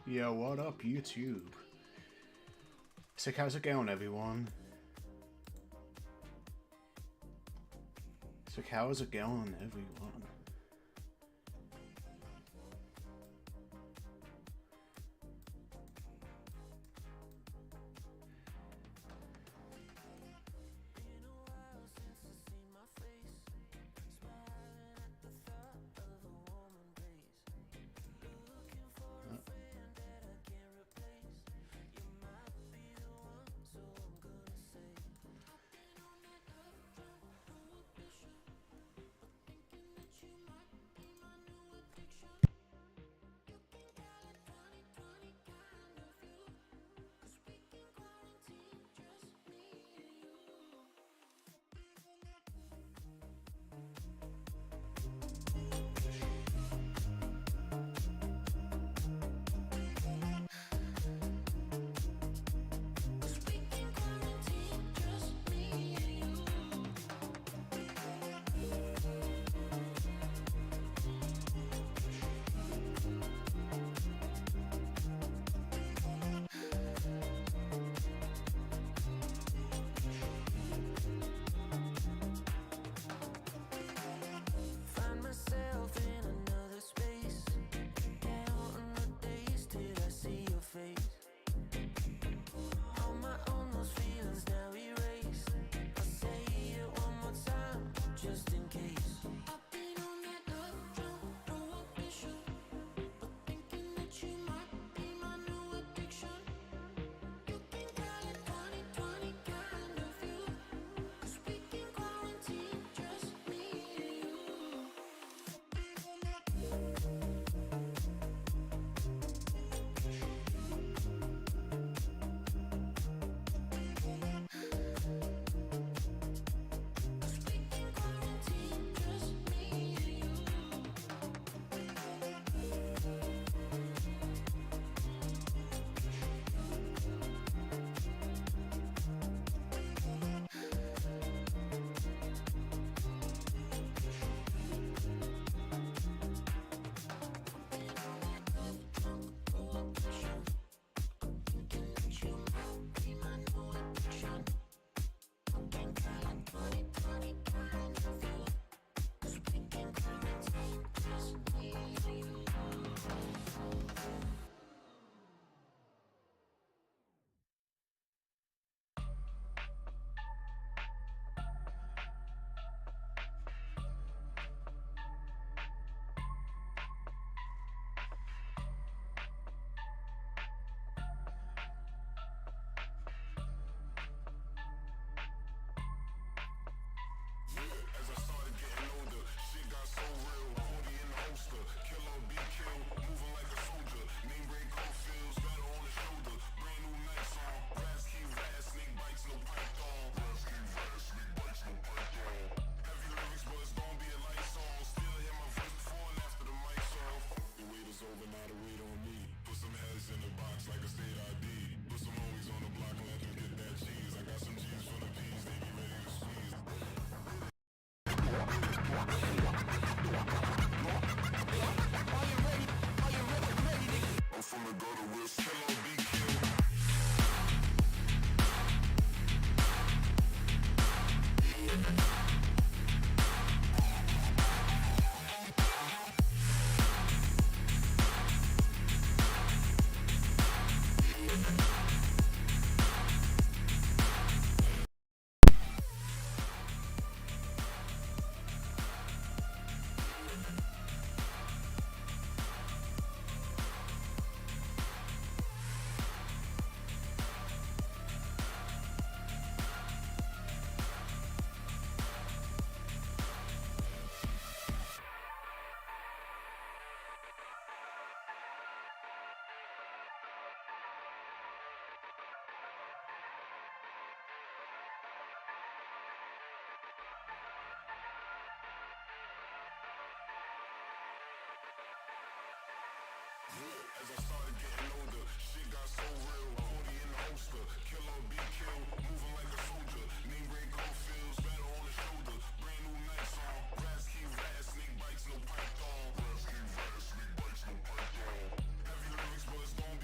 Yo, what up, YouTube? So, how's it going, everyone? So, how's it going, everyone? As I started getting older, shit got so real. 40 in the holster, kill or be killed. Moving like a soldier, name brand cold feels better on the shoulder. Brand new nights on, rats keep rats, snake bites, no python. Rats keep rats, snake bites, no python. Heavy lyrics, but it's gon' be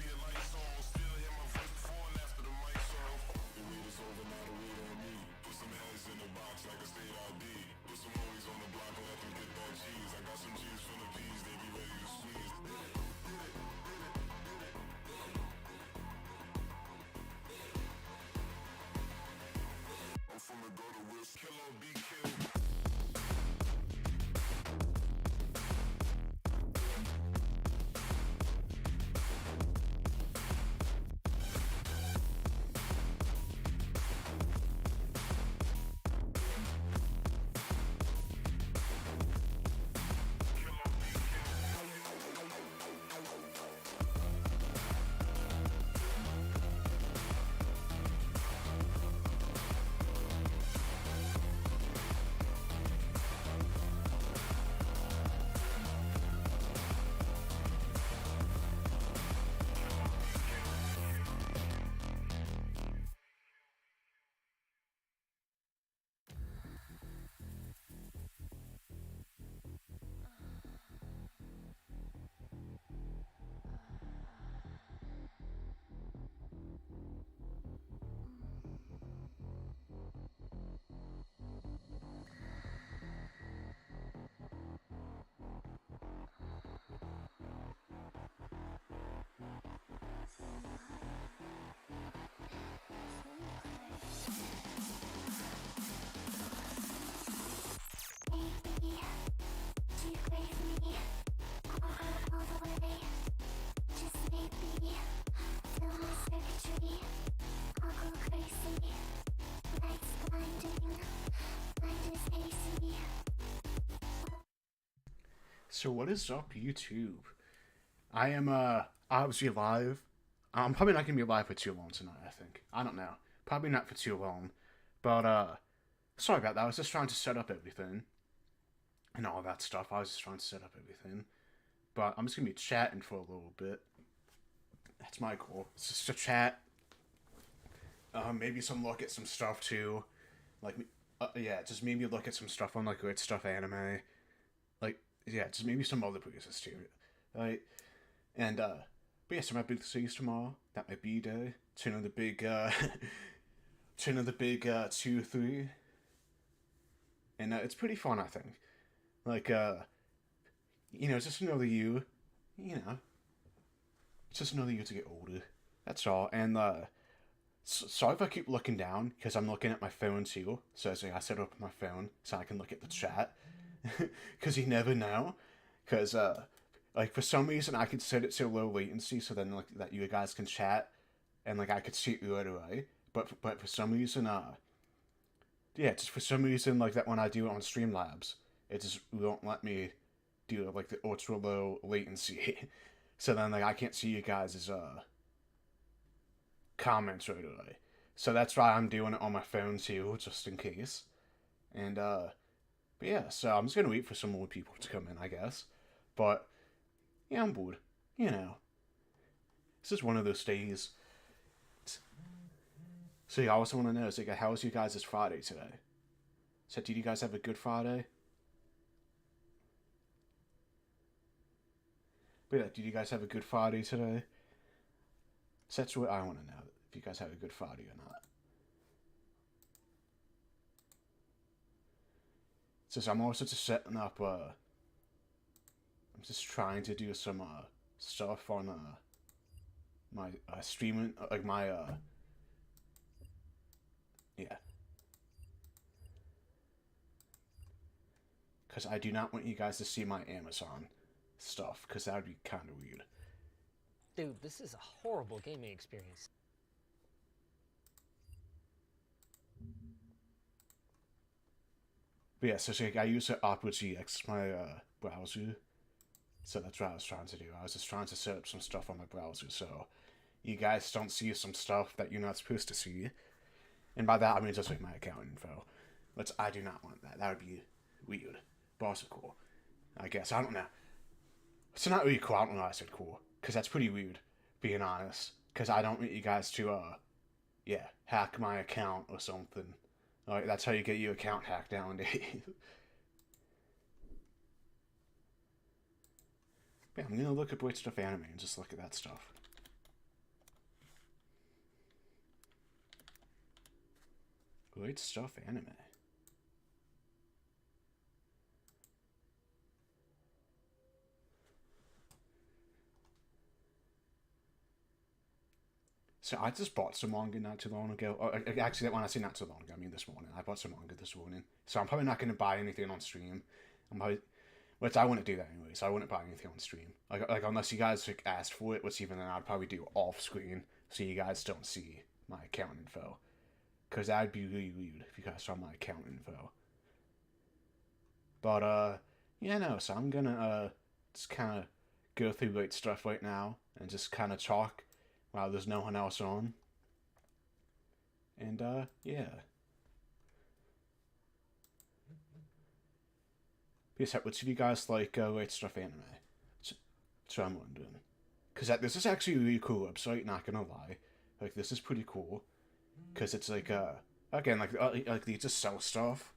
So what is up, YouTube? I am obviously live. I'm probably not gonna be live for too long tonight, I think. I don't know. Probably not for too long. But sorry about that. I was just trying to set up everything and all that stuff. I was just trying to set up everything. But I'm just gonna be chatting for a little bit. That's my goal. It's just a chat. Maybe some look at some stuff too. Like yeah, just maybe look at some stuff on like Good Stuff Anime. Like yeah, just maybe some other places too. Right? And but yeah, so my big things tomorrow. That my B day. Turn of the big turn of the big 2-3. And it's pretty fun, I think. Like it's just another you know, it's just another year to get older. That's all. And sorry if I keep looking down because I'm looking at my phone too. So I set up my phone so I can look at the chat. Because you never know. Because like for some reason I could set it to low latency so then like that you guys can chat and like I could see it right away. But for some reason yeah, just for some reason like that when I do it on Streamlabs, it just won't let me do like the ultra low latency. So then like I can't see you guys' comments right away. So that's why I'm doing it on my phone too, just in case. And but yeah, so I'm just gonna wait for some more people to come in, I guess. But yeah, I'm bored. You know, this is one of those days. So yeah, I also want to know, is like, how was you guys' Friday today? So did you guys have a good Friday? But yeah, did you guys have a good Friday today? So that's what I want to know, if you guys have a good Friday or not. So I'm also just setting up, I'm just trying to do some stuff on my streaming, like my yeah. Because I do not want you guys to see my Amazon stuff, because that would be kind of weird. Dude, this is a horrible gaming experience. But yeah, so like, I use Opera GX, my browser. So that's what I was trying to do. I was just trying to set up some stuff on my browser so you guys don't see some stuff that you're not supposed to see. And by that, I mean just like my account info. But I do not want that. That would be weird. But also cool. I guess. I don't know. It's not really cool. I don't know why I said cool. Because that's pretty weird, being honest. Because I don't want you guys to, yeah, hack my account or something. Like, that's how you get your account hacked nowadays. Yeah, I'm gonna look at Great Stuff Anime and just look at that stuff. Great Stuff Anime. So I just bought some manga not too long ago. Actually, when I say not too long ago, I mean this morning. I bought some manga this morning. So I'm probably not going to buy anything on stream. Which I wouldn't do that anyway, so I wouldn't buy anything on stream. Like unless you guys like, asked for it, which even then I'd probably do off screen so you guys don't see my account info. Because that'd be really weird if you guys saw my account info. But, yeah, no, so I'm gonna, just kind of go through like stuff right now and just kind of talk while there's no one else on. And, yeah. Yes, which of you guys like Great Stuff Anime? So I'm wondering. Because this is actually a really cool website, not gonna lie. Like, this is pretty cool. Because it's like, again, like they just sell stuff.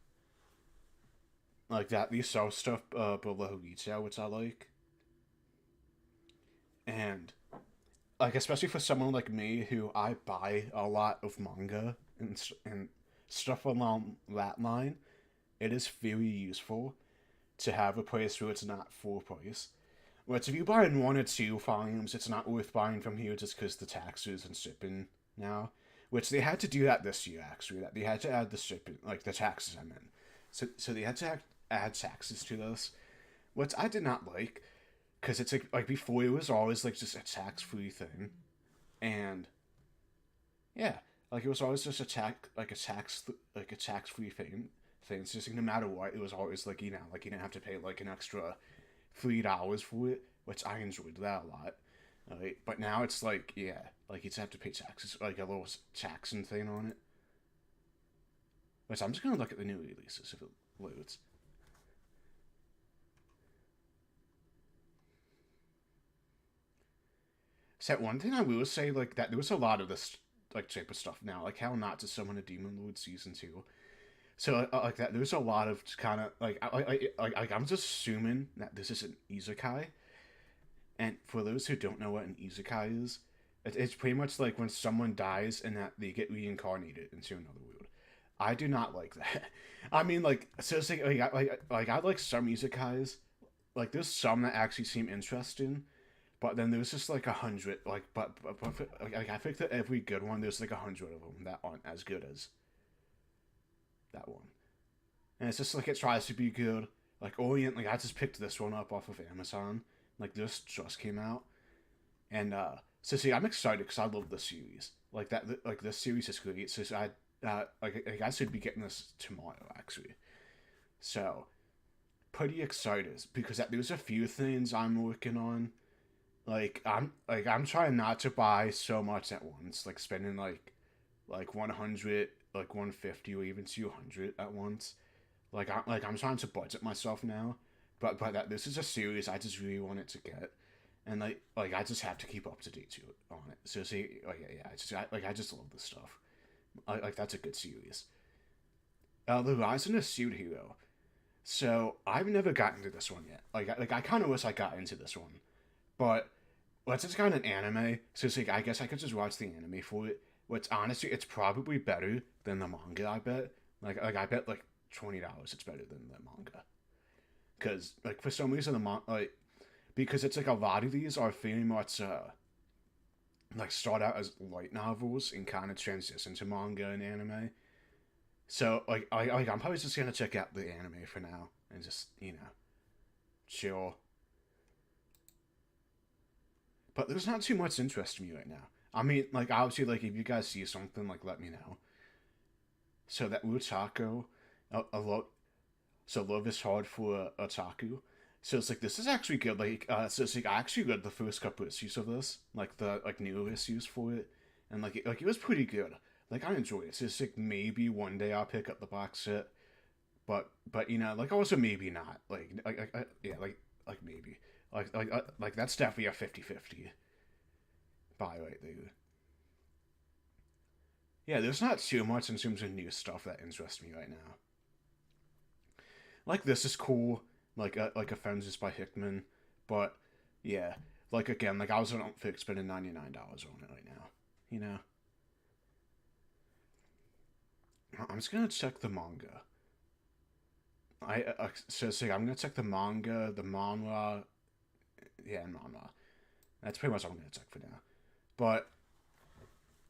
Like that, they sell stuff below retail, which I like. And, like, especially for someone like me who I buy a lot of manga and stuff along that line, it is very useful to have a place where it's not full price. Which if you buy in 1 or 2 volumes, it's not worth buying from here just because the taxes and shipping now. Which they had to do that this year, actually. That they had to add the shipping, like the taxes, I mean. So they had to add taxes to this, which I did not like, because it's like before it was always like just a tax-free thing, and yeah, like it was always just a tax-free thing. It's just like, no matter what, it was always like like you didn't have to pay like an extra $3 for it, which I enjoyed that a lot. Right? But now it's like, yeah, like you just have to pay taxes, like a little taxing thing on it. Which I'm just gonna look at the new releases if it loads. So one thing I will say, like that there was a lot of this like type of stuff now, like how not to summon a demon lord season 2. So like that, there's a lot of kind of I'm just assuming that this is an isekai, and for those who don't know what an isekai is, it's pretty much like when someone dies and that they get reincarnated into another world. I do not like that. I mean, like seriously, I like some isekais. Like there's some that actually seem interesting, but then there's just like 100. Like, like I think that every good one there's like 100 of them that aren't as good as that one. And it's just like it tries to be good. Like Orient, like I just picked this one up off of Amazon. Like this just came out, and so see, I'm excited because I love this series. Like that, like this series is great. So I should be getting this tomorrow actually. So pretty excited because there's a few things I'm working on. I'm trying not to buy so much at once. Like spending like 100, like 150, or even 200 at once. I'm trying to budget myself now, but that this is a series I just really wanted to get, and like I just have to keep up to date to it on it. So see, I just love this stuff. Like that's a good series. The Rise of the Suit Hero. So I've never gotten to this one yet. Like I kind of wish I got into this one, but let's just got an anime. So it's like I guess I could just watch the anime for it. Which honestly, it's probably better than the manga. I bet. Like I bet like $20 it's better than the manga. Because like for some reason the manga, because it's like a lot of these are very much like start out as light novels and kind of transition to manga and anime. So I'm probably just gonna check out the anime for now and just chill. But there's not too much interest in me right now. I mean, like obviously, like if you guys see something, like let me know. So that Utako, a lot. So love is hard for otaku. So it's like this is actually good. Like so it's like I actually read the first couple issues of this, like the newer issues for it, and like it was pretty good. Like I enjoy it. So it's like maybe one day I'll pick up the box set, but like also maybe not. Yeah, like maybe like that's definitely a 50-50 buy right there. Yeah, there's not too much in terms of new stuff that interests me right now. Like this is cool, like Offenses by Hickman, but yeah, like again, like I was on fix spending $99 on it right now. You know, I'm just gonna check the manga. So I'm gonna check the manga, the manhwa, yeah, and manhwa. That's pretty much all I'm gonna check for now. But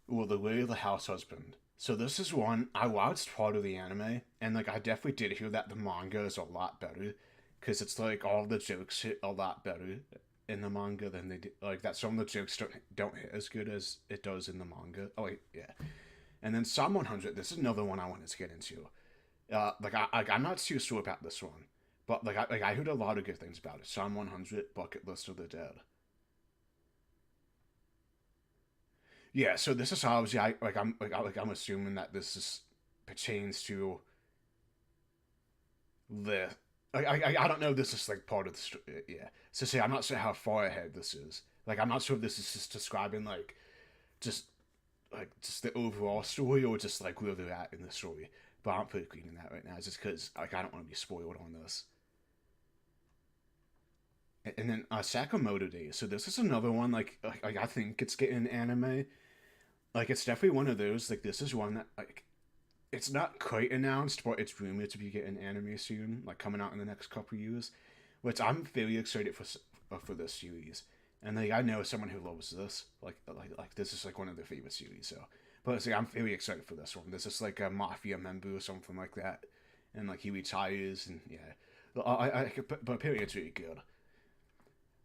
well, the way of the house husband. So this is one I watched part of the anime, and like I definitely did hear that the manga is a lot better, because it's like all the jokes hit a lot better in the manga than they do. Like that some of the jokes don't hit as good as it does in the manga. Oh wait, yeah. And then Psalm 100. This is another one I wanted to get into. I'm not too sure about this one, but I heard a lot of good things about it. Psalm 100, Bucket List of the Dead. Yeah, so this is obviously I'm assuming that this is pertains to the I don't know if this is like part of the story. Yeah, so say I'm not sure how far ahead this is. Like I'm not sure if this is just describing just just the overall story or just like where they're at in the story. But I'm pretty reading that right now just because I don't want to be spoiled on this. And then Sakamoto Days. So this is another one like I think it's getting an anime. Like it's definitely one of those. Like this is one that like it's not quite announced, but it's rumored to be getting anime soon, like coming out in the next couple of years. Which I'm very excited for this series. And like I know someone who loves this. Like this is like one of their favorite series. So, but it's, like, I'm very excited for this one. This is like a mafia member or something like that, and like he retires and yeah. But apparently it's really good.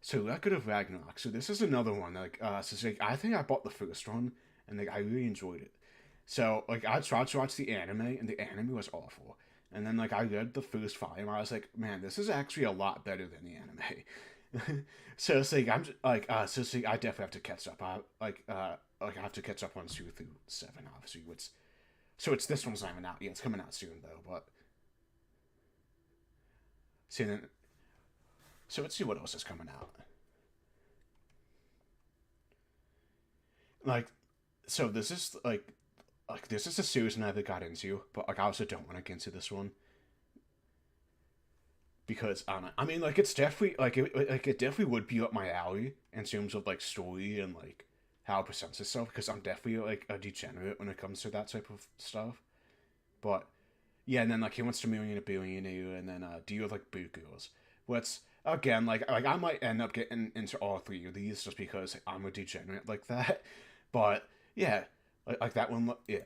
So Record of Ragnarok. So this is another one. So like, I think I bought the first one, and like I really enjoyed it. So like I tried to watch the anime, and the anime was awful. And then like I read the first volume, I was like, man, this is actually a lot better than the anime. So it's like I'm so it's like, I definitely have to catch up. I have to catch up on 2 through 7, obviously. So it's this one's not even out. Yeah, it's coming out soon though. But see then, so let's see what else is coming out. Like, so this is a series I never got into, but like I also don't want to get into this one because I don't know. I mean, like it's definitely it definitely would be up my alley in terms of like story and like how it presents itself because I'm definitely like a degenerate when it comes to that type of stuff. But yeah, and then like he wants to million a billionaire, and then do you like boot girls? What's again like I might end up getting into all three of these just because I'm a degenerate like that. But yeah, like that one. Yeah.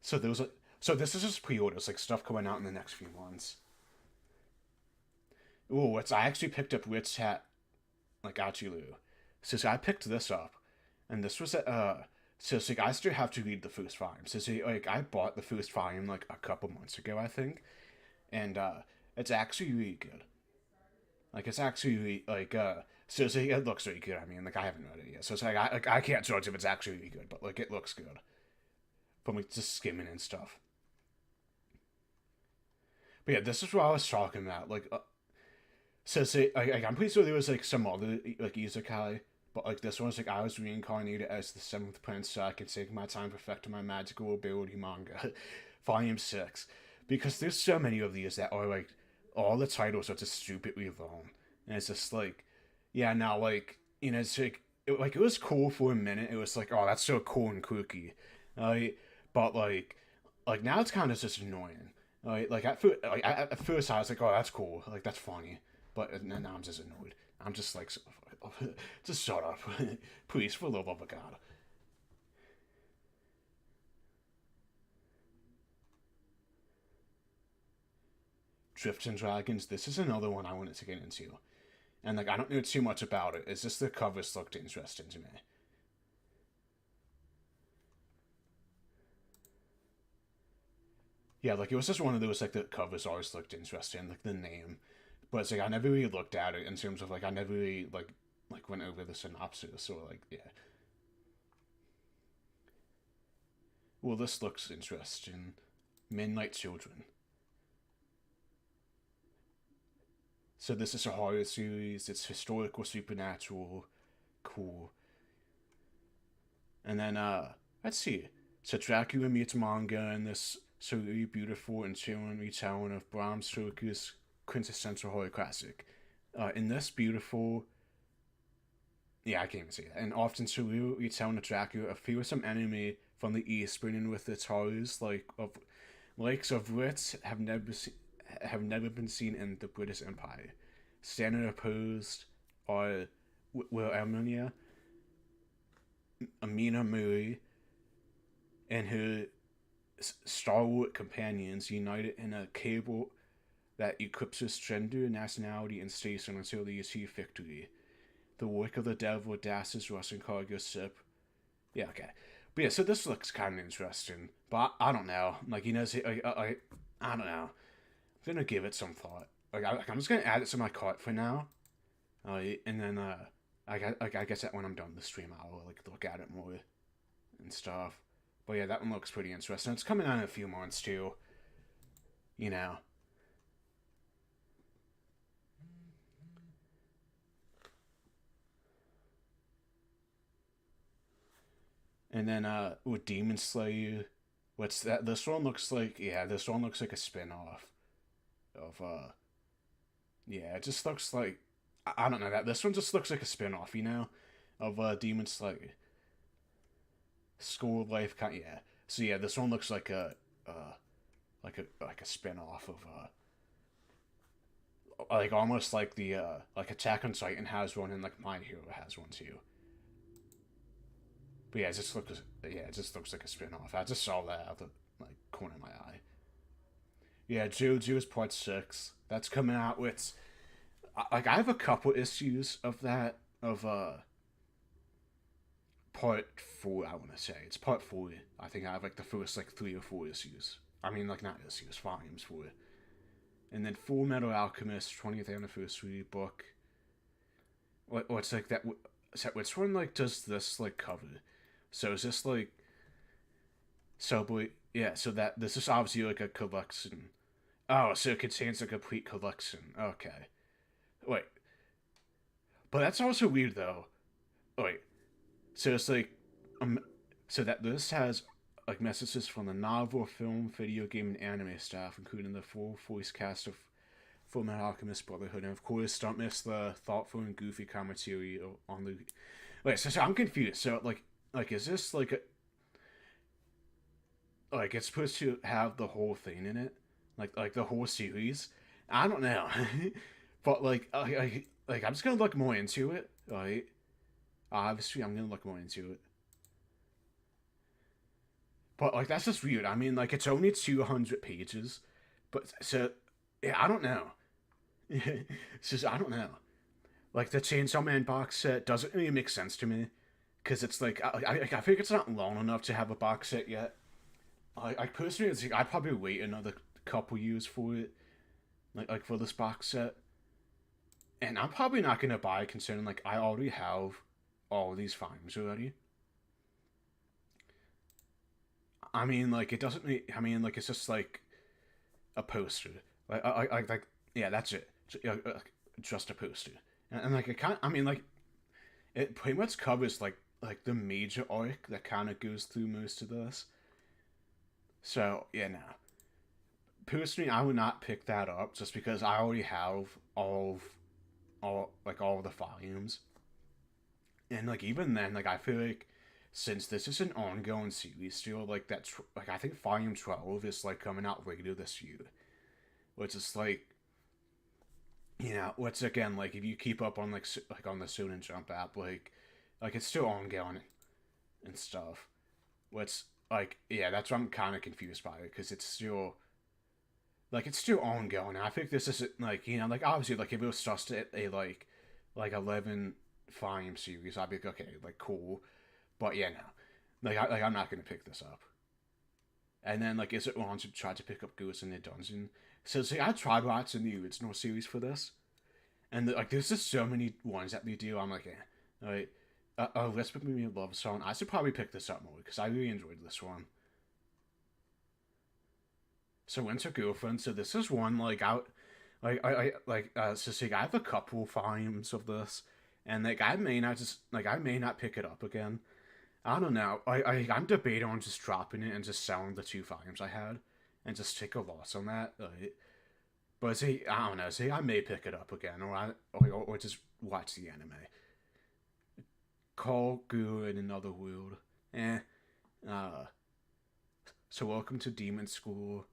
So there was a so this is just pre-orders, like stuff coming out in the next few months. Oh, it's I actually picked up Wit's Hat like Achilu. So I picked this up, and this was so it's like I still have to read the first volume. So see, like I bought the first volume like a couple months ago, I think, and it's actually really good. Like it's actually really, like so it's like, it looks really good. I mean, like I haven't read it yet, so it's like I can't judge if it's actually really good, but like it looks good from like just skimming and stuff. But yeah, this is what I was talking about. Like so say I'm pretty sure there was like some other like isekai, but like this one's like I was reincarnated as the seventh prince, so I can take my time perfecting my magical ability manga, volume 6, because there's so many of these that are like all the titles are just stupidly long, and it's just like, yeah, now like it's like it was cool for a minute. It was like, oh, that's so cool and kooky, but like now it's kind of just annoying. At first I was like, oh, that's cool, like that's funny, but now I'm just annoyed. I'm just like, just shut up, please, for the love of God. Drifts and Dragons. This is another one I wanted to get into, and like I don't know too much about it. It's just the covers looked interesting to me. Yeah, like it was just one of those like the covers always looked interesting, like the name, but it's like I never really looked at it in terms of like I never really like went over the synopsis or like yeah. Well, this looks interesting. Midnight Children. So this is a horror series. It's historical, supernatural, cool. And then let's see. So Dracula meets manga in this so really beautiful and chilling retelling of Bram Stoker's quintessential horror classic. In this beautiful, yeah, I can't even say that. And often surreal retelling of Dracula, a fearsome enemy from the east, bringing with its horrors likes of which have never been seen in the British Empire. Standing opposed are Will Amina Murray, and her stalwart companions united in a cable that eclipses gender, nationality, and station until they achieve victory. The work of the devil dashes Russian cargo ship. Yeah, okay. But yeah, so this looks kind of interesting. But I don't know. Like, I don't know. I'm gonna give it some thought. I'm just gonna add it to my cart for now. And then, I guess that when I'm done with the stream, I'll, like, look at it more and stuff. But yeah, that one looks pretty interesting. It's coming out in a few months, too. You know. And then with Demon Slayer, what's that? This one looks like this one looks like a spin-off of it just looks like I don't know that this one just looks like a spin-off, of Demon Slayer. School life kind yeah. So yeah, this one looks like a like a spin-off of like almost like the like Attack on Titan has one and like My Hero has one too. But it just looks like a spin-off. I just saw that out the like corner of my eye. Yeah, JoJo's Part 6. That's coming out with like I have a couple issues of that of Part 4, I want to say. It's Part 4. I think I have like the first like 3 or 4 issues I mean, like, not issues, volumes for it. And then Full Metal Alchemist 20th Anniversary book. What's like that? Which one, like, does this, like, cover? So is this, like... So, boy, yeah, so that... This is obviously, like, a collection. Oh, so it contains a complete collection. Okay. Wait. But that's also weird, though. Wait. So it's like... So that this has, like, messages from the novel, film, video game, and anime staff, including the full voice cast of Fullmetal Alchemist Brotherhood, and of course, don't miss the thoughtful and goofy commentary on the... Wait, so I'm confused. So, like, is this, like, a... Like, it's supposed to have the whole thing in it? Like the whole series? I don't know. But, like, I'm just gonna look more into it, right? Obviously, I'm gonna look more into it. But, like, that's just weird. I mean, like, it's only 200 pages. But, so, yeah, I don't know. It's just, I don't know. Like, the Chainsaw Man box set doesn't really make sense to me. Because it's like, I think it's not long enough to have a box set yet. I personally think I'd probably wait another couple years for it. Like for this box set. And I'm probably not going to buy it considering, like, I already have all these volumes already. I mean, like, it doesn't really, I mean, like, it's just, like, a poster. Like, yeah, that's it. Just a poster. And like, it kind of, I mean, like, it pretty much covers, like the major arc that kind of goes through most of this. So, yeah, no. Personally, I would not pick that up just because I already have all of the volumes. And, like, even then, like, I feel like since this is an ongoing series still, like, that's, like, I think volume 12 is, like, coming out later this year. Which is, like, you know, which, again, like, if you keep up on, like on the Shonen Jump app, like, it's still ongoing and stuff. Which, like, yeah, that's why I'm kind of confused by it, because it's still, like, it's still ongoing. I think this isn't, like, you know, like, obviously, like, if it was just a like 11 volume series, I'd be like, okay, like, cool. But, yeah, no. I'm not going to pick this up. And then, like, is it wrong to try to pick up Ghosts in the Dungeon? So, see, I tried watching the original series for this. And, like, there's just so many ones that they do. I'm like, eh. Alright. Let's Pick Me a Love Song. I should probably pick this up more, because I really enjoyed this one. So, Winter Girlfriend. So, this is one, like, so, see, I have a couple volumes of this. And, like, I may not pick it up again. I don't know. I'm debating on just dropping it and just selling the 2 volumes I had. And just take a loss on that. But see, I don't know. See, I may pick it up again. Or just watch the anime. Call Guru in Another World. So welcome to Demon School.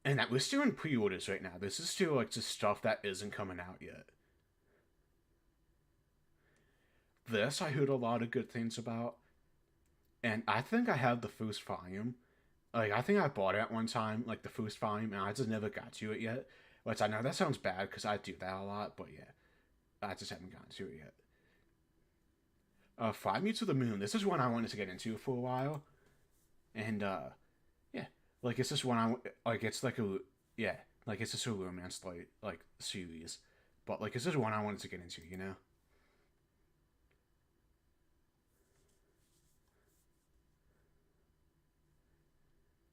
And that we're still in pre-orders right now. This is still, like, just stuff that isn't coming out yet. This I heard a lot of good things about. And I think I have the first volume. Like, I think I bought it at one time, like, the first volume, and I just never got to it yet. Which I know that sounds bad, because I do that a lot, but yeah. I just haven't gotten to it yet. Fly Me to the Moon. This is one I wanted to get into for a while. And, yeah. Like, it's just one it's like a, yeah. Like, it's just a romance, like, series. But, like, it's just one I wanted to get into, you know?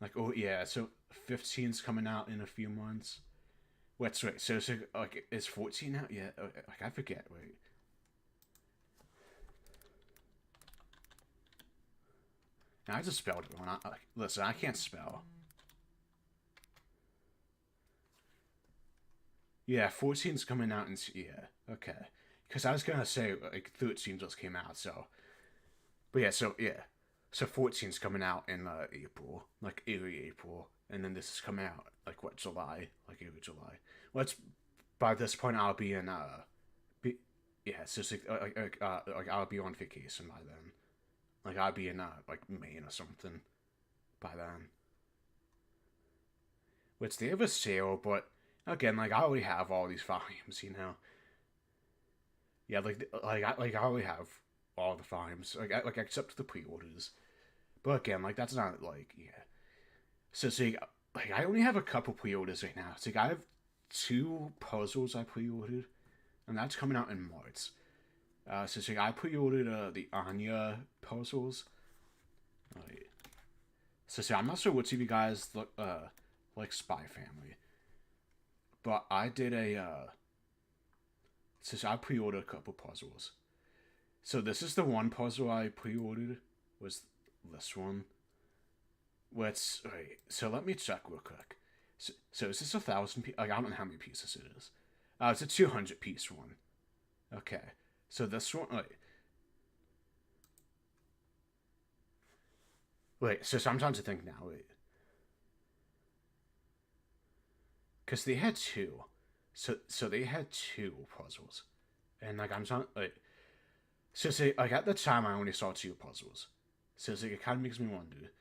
Like, oh, yeah, so 15's coming out in a few months. Wait, wait, so like, is 14 out yet? Like, I forget, wait. Now, I just spelled it wrong. Listen, I can't spell. Yeah, 14's coming out in, yeah, okay. Because I was gonna say, like, 13 just came out, so. But yeah, so, yeah. So 14's coming out in April, like early April, and then this is coming out like what, July, like early July. Well, it's, by this point I'll be in yeah, so like I'll be on vacation by then, like I'll be in like Maine or something by then. Which they have a sale, but again, like I already have all these volumes, you know. Yeah, I already have all the volumes, like except the pre-orders. But again, like that's not like yeah. So see, like I only have a couple pre-orders right now. So like, I have two puzzles I pre-ordered, and that's coming out in March. So see, I pre-ordered the Anya puzzles. Like, so see, I'm not sure which of you guys look like Spy Family, but I did a so see, I pre-ordered a couple puzzles. So this is the one puzzle I pre-ordered was this one. Let's wait. So let me check real quick. So is this 1,000 pieces? Like, I don't know how many pieces it is. It's a 200 piece one. Okay. So this one. Wait. So sometimes I think now. Wait. Because they had two. So they had two puzzles, and like I'm trying like. So say like at the time I only saw two puzzles. So it's like it kind of makes me wonder.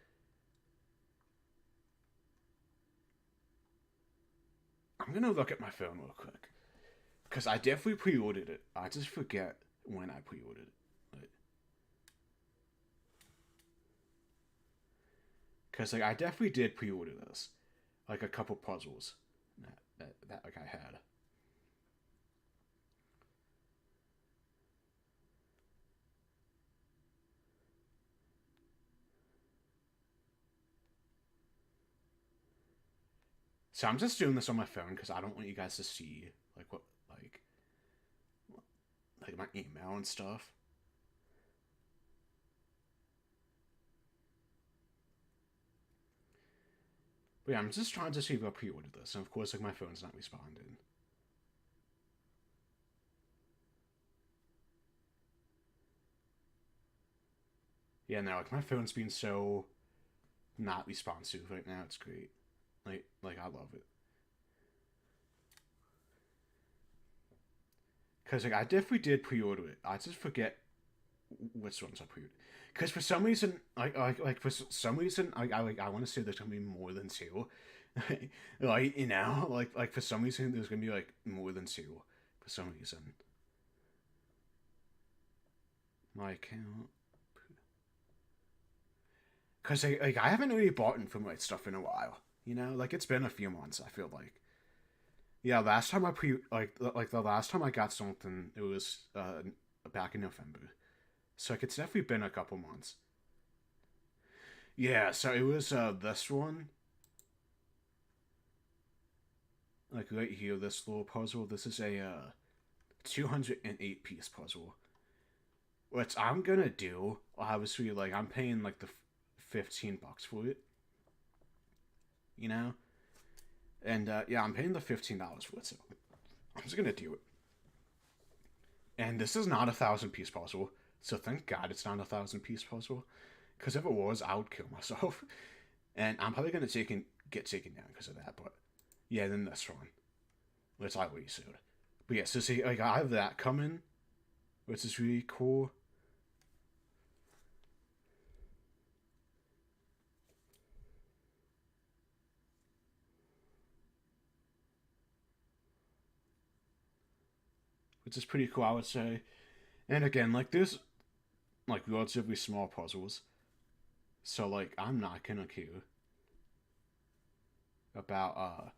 I'm gonna look at my phone real quick. Because I definitely pre-ordered it. I just forget when I pre-ordered it. Because like I definitely did pre-order this. Like a couple puzzles that like I had. So I'm just doing this on my phone because I don't want you guys to see like what like my email and stuff. But yeah, I'm just trying to see if I pre-ordered this, and of course, like my phone's not responding. Yeah, no, like my phone's being so not responsive right now. It's great. Like I love it. Cause like I definitely did pre-order it. I just forget which ones I pre-ordered. Cause for some reason, like for some reason, I want to say there's gonna be more than two. Like you know, like for some reason there's gonna be like more than two. For some reason, my account. Cause like I haven't really bought from like stuff in a while. You know, like it's been a few months. I feel like. Yeah, last time I like the last time I got something, it was back in November. So like it's definitely been a couple months. Yeah, so it was this one, like right here, this little puzzle. This is a 208 piece puzzle. What I'm gonna do, obviously, like I'm paying like the $15 for it, you know, and yeah, I'm paying the $15 for it, so I'm just gonna do it. And this is not 1,000 piece puzzle, so thank God it's not 1,000 piece puzzle. Because if it was, I would kill myself. And I'm probably gonna get taken down because of that. But yeah, then this one, which I already said. But yeah, so see, like I have that coming, which is really cool. Which is pretty cool, I would say. And again, like there's like relatively small puzzles, so like I'm not gonna care about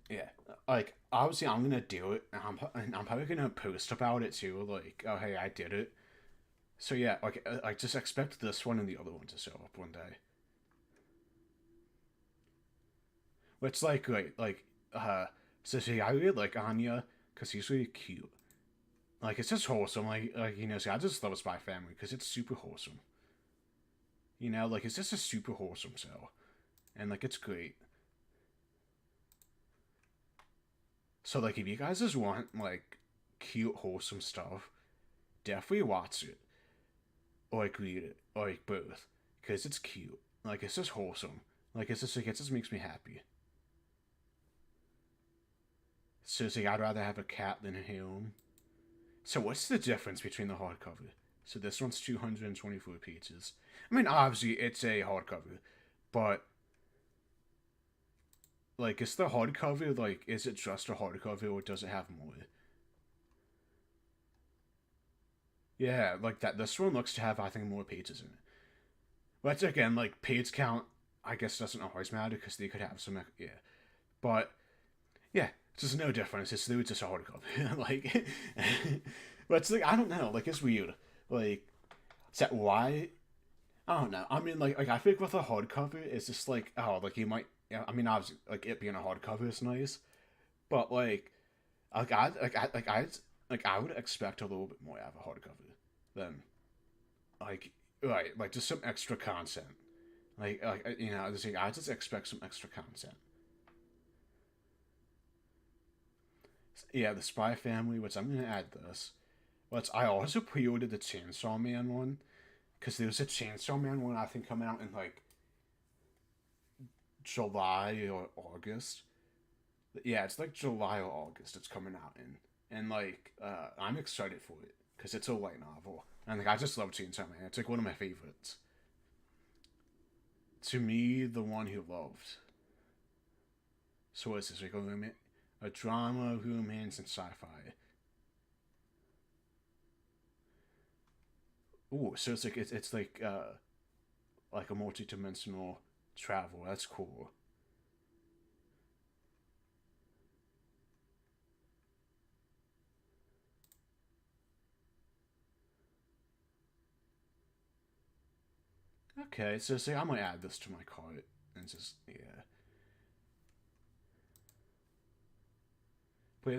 yeah, like obviously I'm gonna do it, and I'm probably gonna post about it too. Like, oh hey, I did it. So yeah, like just expect this one and the other one to show up one day. Which like so see, I really like Anya because he's really cute. Like it's just wholesome. Like you know, see, I just love Spy Family because it's super wholesome. You know, like it's just a super wholesome show, and like it's great. So like if you guys just want like cute wholesome stuff, definitely watch it or like read it or like both because it's cute. Like it's just wholesome. Like it's just like it just makes me happy. So it's like I'd rather have a cat than a home. So what's the difference between the hardcover? So this one's 224 pages. I mean, obviously it's a hardcover, but like, is the hardcover like, is it just a hardcover or does it have more? Yeah, like that. This one looks to have I think more pages in it. But again, like page count, I guess doesn't always matter because they could have some, yeah. But yeah, it's just no difference. It's just a hard copy. Like, but it's like I don't know. Like it's weird. Like, is that why? I don't know. I mean, like I think with a hardcover, it's just like oh, like you might. Yeah, I mean, obviously, like it being a hardcover is nice, but like I would expect a little bit more out of a hardcover than like right, like just some extra content. You know, I just expect some extra content. Yeah, the Spy Family, which I'm gonna add this. But I also pre-ordered the Chainsaw Man one because there was a Chainsaw Man one I think coming out in like July or August. Yeah, it's like July or August. It's coming out in, and like I'm excited for it because it's a light novel, and like I just love Chainsaw Man. It's like one of my favorites. To me, the one who loved. So what's this? Like a drama, romance, and sci-fi. Ooh, so it's like a multi-dimensional travel. That's cool. Okay, so say I might add this to my cart and just yeah. But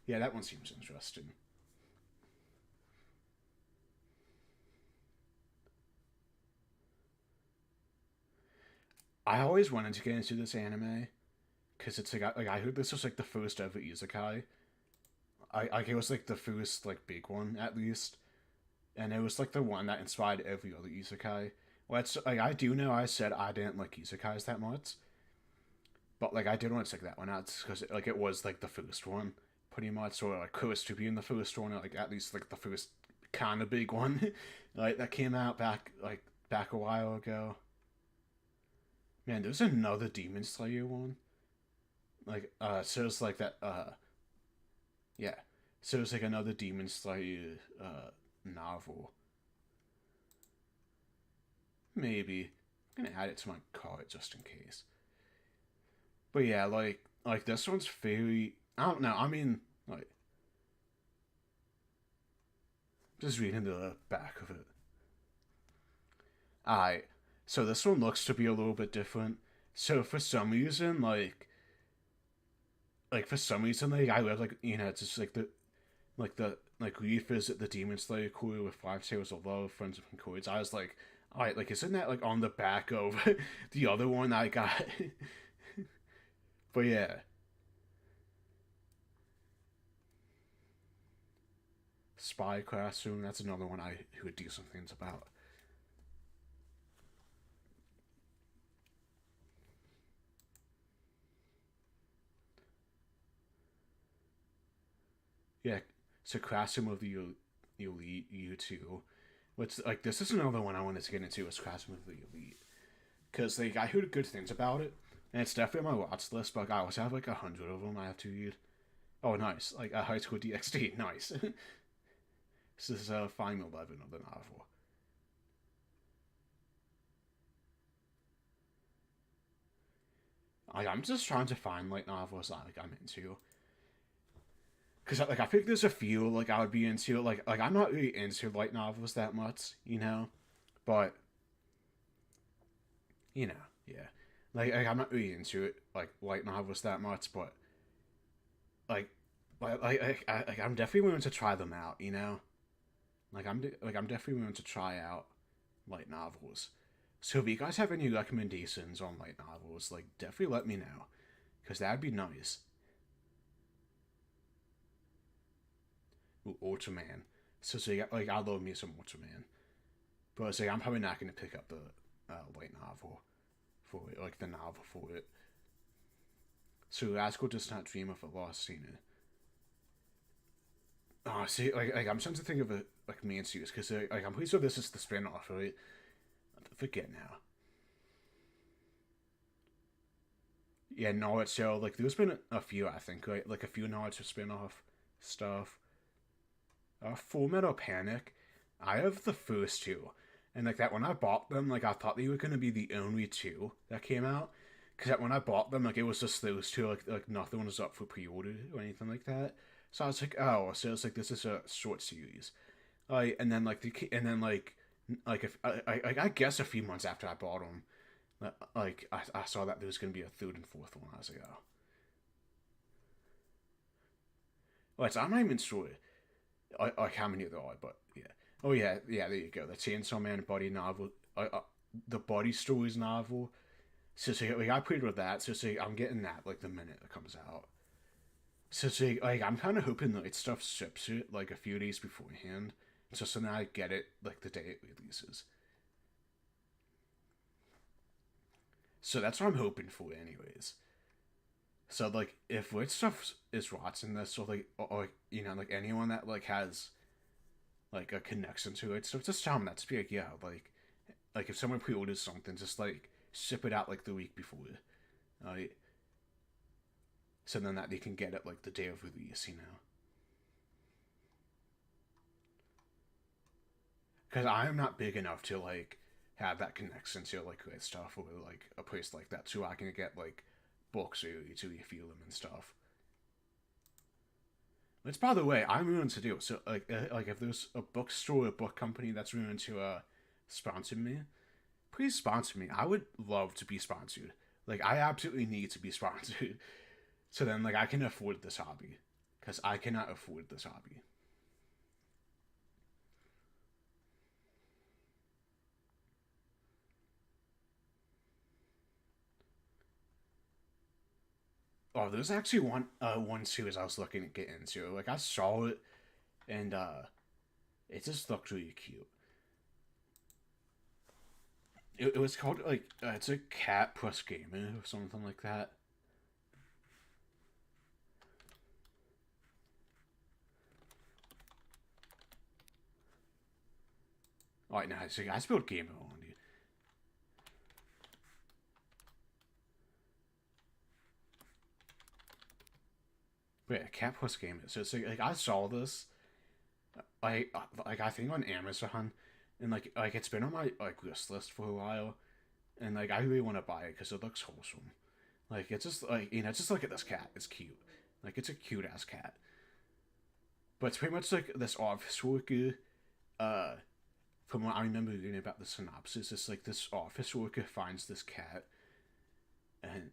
yeah, that one seems interesting. I always wanted to get into this anime because it's like I heard this was like the first ever isekai. I it was like the first like big one at least, and it was like the one that inspired every other isekai. Well, it's like I do know I said I didn't like isekais that much, but like I did want to check that one out because like it was like the first one, pretty much, or like close to being the first one, or like at least like the first kind of big one, like that came out back a while ago. Man, there's another Demon Slayer one. Like so it's like that yeah, so it's like another Demon Slayer novel. Maybe I'm gonna add it to my cart just in case. But yeah, like this one's very. I don't know. I mean, like just reading the back of it. Alright, so this one looks to be a little bit different. So for some reason, like for some reason, like I live like you know, it's just like revisit the Demon Slayer core with Five Tales of Love, Friends of Concords. I was like, alright, like isn't that like on the back of the other one I got? But yeah, Spy Classroom. That's another one I heard decent things about. Yeah, so Classroom of the Elite U2. What's like this is another one I wanted to get into is Classroom of the Elite because like I heard good things about it, and it's definitely on my watch list. But like, I also have like 100 of them I have to read. Oh, nice! Like a high school DxD, nice. This is Final 11 of the novel. I'm just trying to find like novels that like I'm into. Cause like I think there's a few like I would be into like I'm not really into light novels that much, you know, but you know, yeah, like I'm not really into it like light novels that much, but like I'm definitely willing to try them out, you know, I'm definitely willing to try out light novels. So if you guys have any recommendations on light novels, like definitely let me know, cause that'd be nice. Ooh, Ultraman. So yeah, like I love me some Ultraman, but it's like I'm probably not gonna pick up the light novel for it, like the novel for it. So Rascal does not dream of a lost Cena. Oh, see, like I'm trying to think of a like main series because like I'm pretty sure this is the spin-off, right? I forget now. Yeah, Naruto. Like there's been a few, I think, right? Like a few Naruto spin-off stuff. Full Metal Panic. I have the first two, And like that when I bought them, like I thought they were gonna be the only two that came out. Because when I bought them, like it was just those two, like nothing was up for pre-order or anything like that. So I was like, oh, so it's like this is a short series. And then like if I guess a few months after I bought them, like I saw that there was gonna be a third and fourth one. I was like, oh, well, I'm not even sure like how many there are, but yeah. Oh yeah, yeah. There you go. The Chainsaw Man body novel, the Body Stories novel. So like I played with that. So I'm getting that like the minute it comes out. So like I'm kind of hoping that stuff ships it like a few days beforehand, so then I get it like the day it releases. So that's what I'm hoping for, anyways. So like if which stuff is watching this, or like anyone that like has like a connection to it, so just tell them that. Just be like, yeah, like if someone pre-orders something, just like ship it out like the week before, right? So then that they can get it like the day of release, you know. Because I'm not big enough to like have that connection to like great stuff or like a place like that, so I can get like books early to review them and stuff. Which, by the way, I'm willing to do. So, like if there's a bookstore, a book company that's willing to sponsor me, please sponsor me. I would love to be sponsored. Like, I absolutely need to be sponsored. So then, like, I can afford this hobby, because I cannot afford this hobby. Oh, there's actually one series I was looking to get into. Like, I saw it, and it just looked really cute. It was called like it's a cat plus gamer or something like that. Oh, no, I spelled gamer on you. But yeah, cat plus gamer. So it's like I saw this, like I think on Amazon, and like it's been on my like list for a while, and like I really want to buy it because it looks wholesome. Like it's just like just look at this cat. It's cute. Like it's a cute ass cat. But it's pretty much like this office worker. Uh, from what I remember reading about the synopsis, it's like this office worker finds this cat, and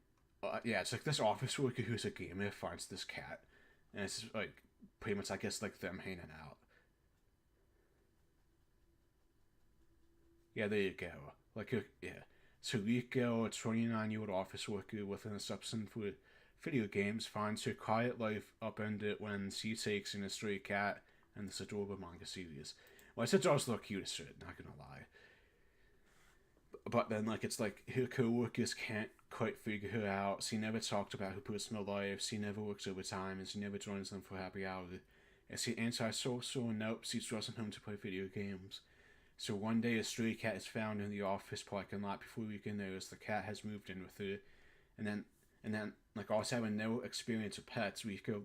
yeah, it's like this office worker who's a gamer finds this cat, and it's like pretty much I guess like them hanging out. Yeah, there you go. Like yeah, so Rico, a 29-year-old office worker with an obsession for video games, finds her quiet life upended when she takes in a stray cat and this adorable manga series. Well, it does look cute as shit, not gonna lie. But then, like, it's like her co-workers can't quite figure her out. She never talked about her personal life. She never works overtime, and she never joins them for happy hour. And she antisocial, and nope, she's dressing home to play video games. So one day, a stray cat is found in the office parking lot. Before we can notice, the cat has moved in with her, and then, like, also having no experience with pets, Rico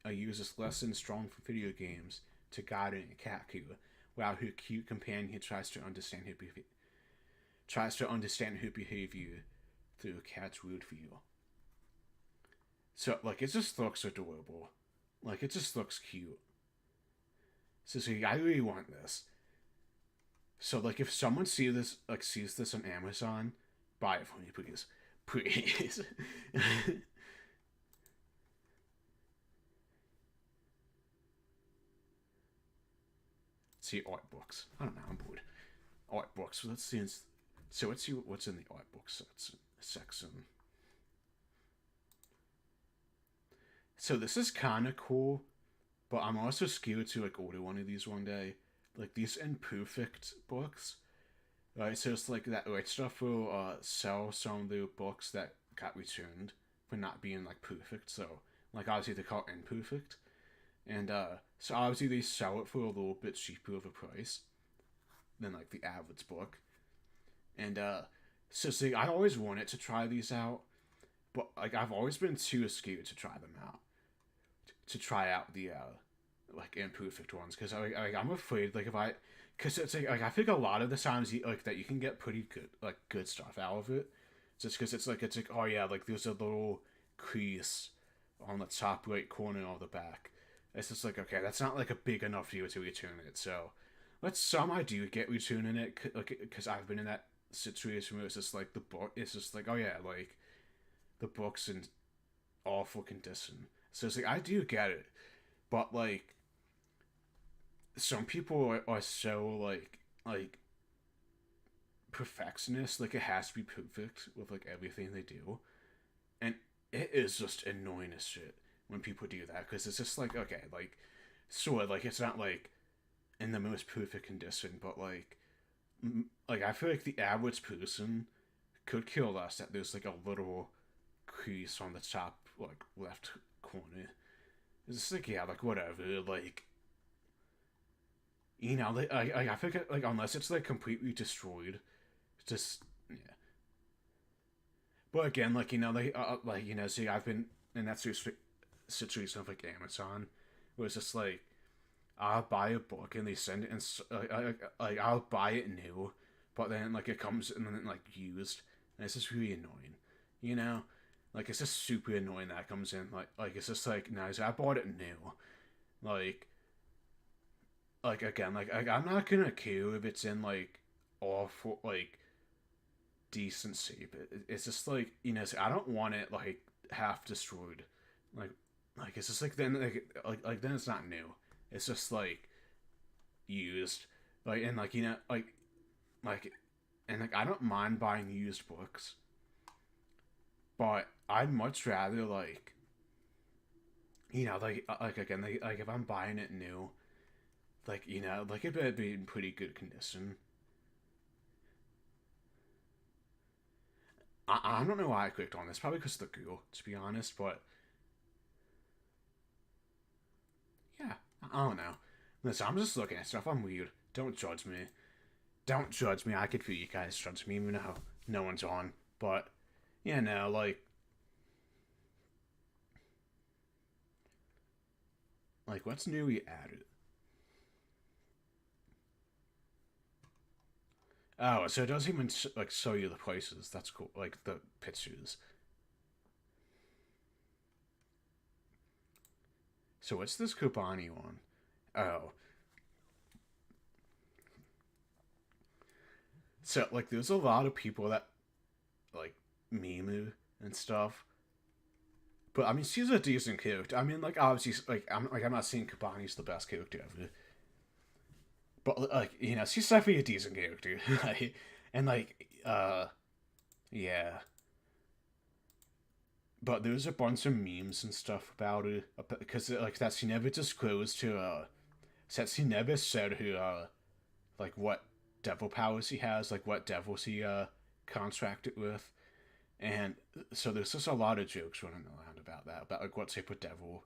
uses lessons drawn from video games to guide her in cat cure, while her cute companion tries to understand her behavior through a cat's worldview. So, like, it just looks adorable. Like, it just looks cute. So, I really want this. So, like, if someone sees this on Amazon, buy it for me, please. Please. See, art books. I don't know, I'm bored. Art books. Let's see. So let's see what's in the art book section. So this is kind of cool, but I'm also scared to like order one of these one day. Like these imperfect books, right? So it's like that art stuff will sell some of the books that got returned for not being like perfect. So like obviously they call it imperfect, and so obviously they sell it for a little bit cheaper of a price than like the average book. And so see, I always wanted to try these out, but like I've always been too scared to try them out, to try out the like imperfect ones, because I'm afraid like if I, because it's like I think a lot of the times like that you can get pretty good stuff out of it, just because it's like oh yeah, like there's a little crease on the top right corner of the back. It's just like okay, that's not like a big enough deal to return it. So, but some I do get returning it because I've been in that situation where it's just like the book. It's just like oh yeah, like the book's in awful condition. So it's like I do get it, but like some people are so like perfectionist. Like it has to be perfect with like everything they do, and it is just annoying as shit when people do that because it's just like okay, like sure, like it's not like in the most perfect condition, but like I feel like the average person could kill us that there's like a little crease on the top like left corner. It's just like yeah, like whatever, like you know, like I feel like unless it's like completely destroyed, just yeah. But again, like you know, like you know, see, I've been in that situation of like Amazon, where it's just like I'll buy a book and they send it, and like I'll buy it new, but then like it comes and then like used, and it's just really annoying, you know. Like it's just super annoying that it comes in like it's just like no, so I bought it new, like again I'm not gonna care if it's in like awful like decent shape. It's just like you know I don't want it like half destroyed, like it's just like then like then it's not new. It's just like used, like and like you know like and like I don't mind buying used books, but I'd much rather like you know like again like if I'm buying it new, like you know like it better be in pretty good condition. I don't know why I clicked on this. Probably because of the Google, to be honest. But yeah, I don't know. Listen, I'm just looking at stuff. I'm weird. Don't judge me. Don't judge me. I could feel you guys judge me, even though no one's on. But yeah, no, like what's newly added? Oh, so it doesn't even like show you the places. That's cool. Like the pictures. So what's this Kobani one? Oh, so like there's a lot of people that like meme and stuff. But I mean, she's a decent character. I mean, like obviously, I'm not saying Kabani's the best character ever, but like you know, she's definitely a decent character. Like, and like yeah. But there's a bunch of memes and stuff about it because like that she never disclosed to that she never said who like what devil powers he has, like what devils he contracted with. And so there's just a lot of jokes running around about like what type of devil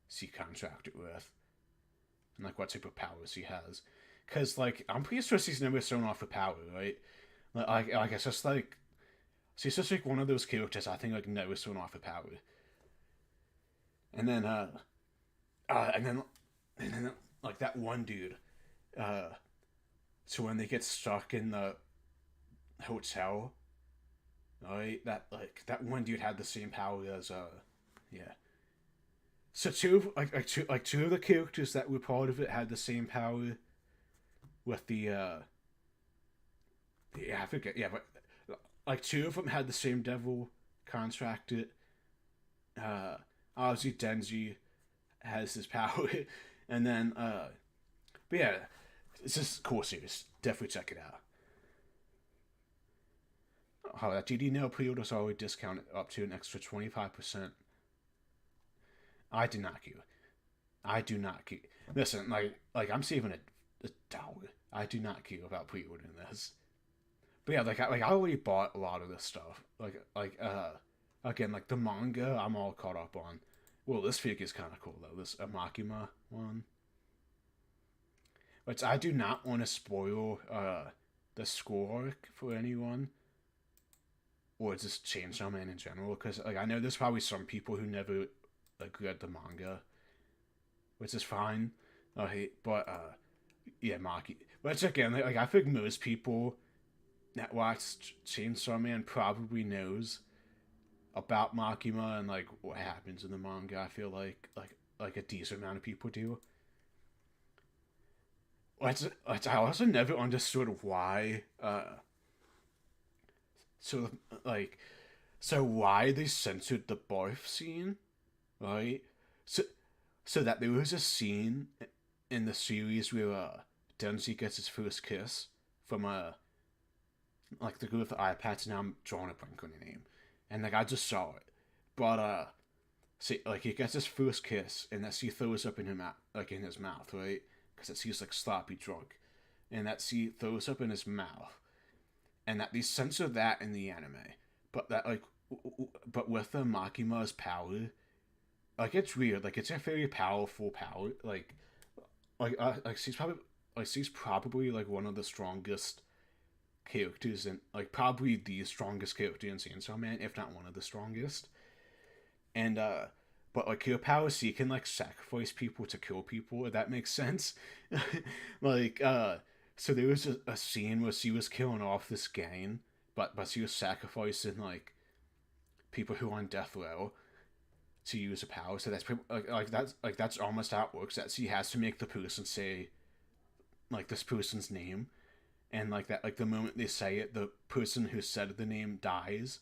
she contracted with, and like what type of powers he has. Cause like I'm pretty sure she's never shown off her power, right? Like it's just like she's just like one of those characters I think like never shown off her power. And then and then and then like that one dude, uh, so when they get stuck in the hotel, right? That like that one dude had the same power as yeah. So two of the characters that were part of it had the same power with the yeah I forget yeah but like two of them had the same devil contracted. Uh, obviously Denji has his power, and then but yeah, it's just a cool series. Definitely check it out. Oh, that GD Nail pre-orders are already discounted up to an extra 25%. I do not queue. I do not queue. Listen, like I'm saving a dollar. I do not queue about pre-ordering this. But yeah, like I already bought a lot of this stuff. Again, like the manga, I'm all caught up on. Well, this figure is kind of cool though. This Amakima one, which I do not want to spoil the score arc for anyone, or just Chainsaw Man in general, because like I know there's probably some people who never like read the manga, which is fine. But yeah, Maki. But it's again, like I think most people that watched Chainsaw Man probably knows about Makima and like what happens in the manga. I feel like a decent amount of people do. I also never understood why. So like so why they censored the barf scene, right? So so that there was a scene in the series where Denzi gets his first kiss from like the girl with the eye patch. Now I'm drawing a blank on your name, and like I just saw it, but see, like he gets his first kiss, and that she throws up in him like in his mouth, right? Because it seems like sloppy drunk, and that she throws up in his mouth, and that they censor that in the anime, but that like, but with the Makima's power, like it's weird, like it's a very powerful power, like she's probably like one of the strongest characters and like probably the strongest character in Chainsaw Man, if not one of the strongest. And but like her power, she can like sacrifice people to kill people. If that makes sense. like so there was a scene where she was killing off this gang, but she was sacrificing like people who are on death row to use a power. So that's that's almost how it works. That she has to make the person say like this person's name, and like that like the moment they say it, the person who said the name dies,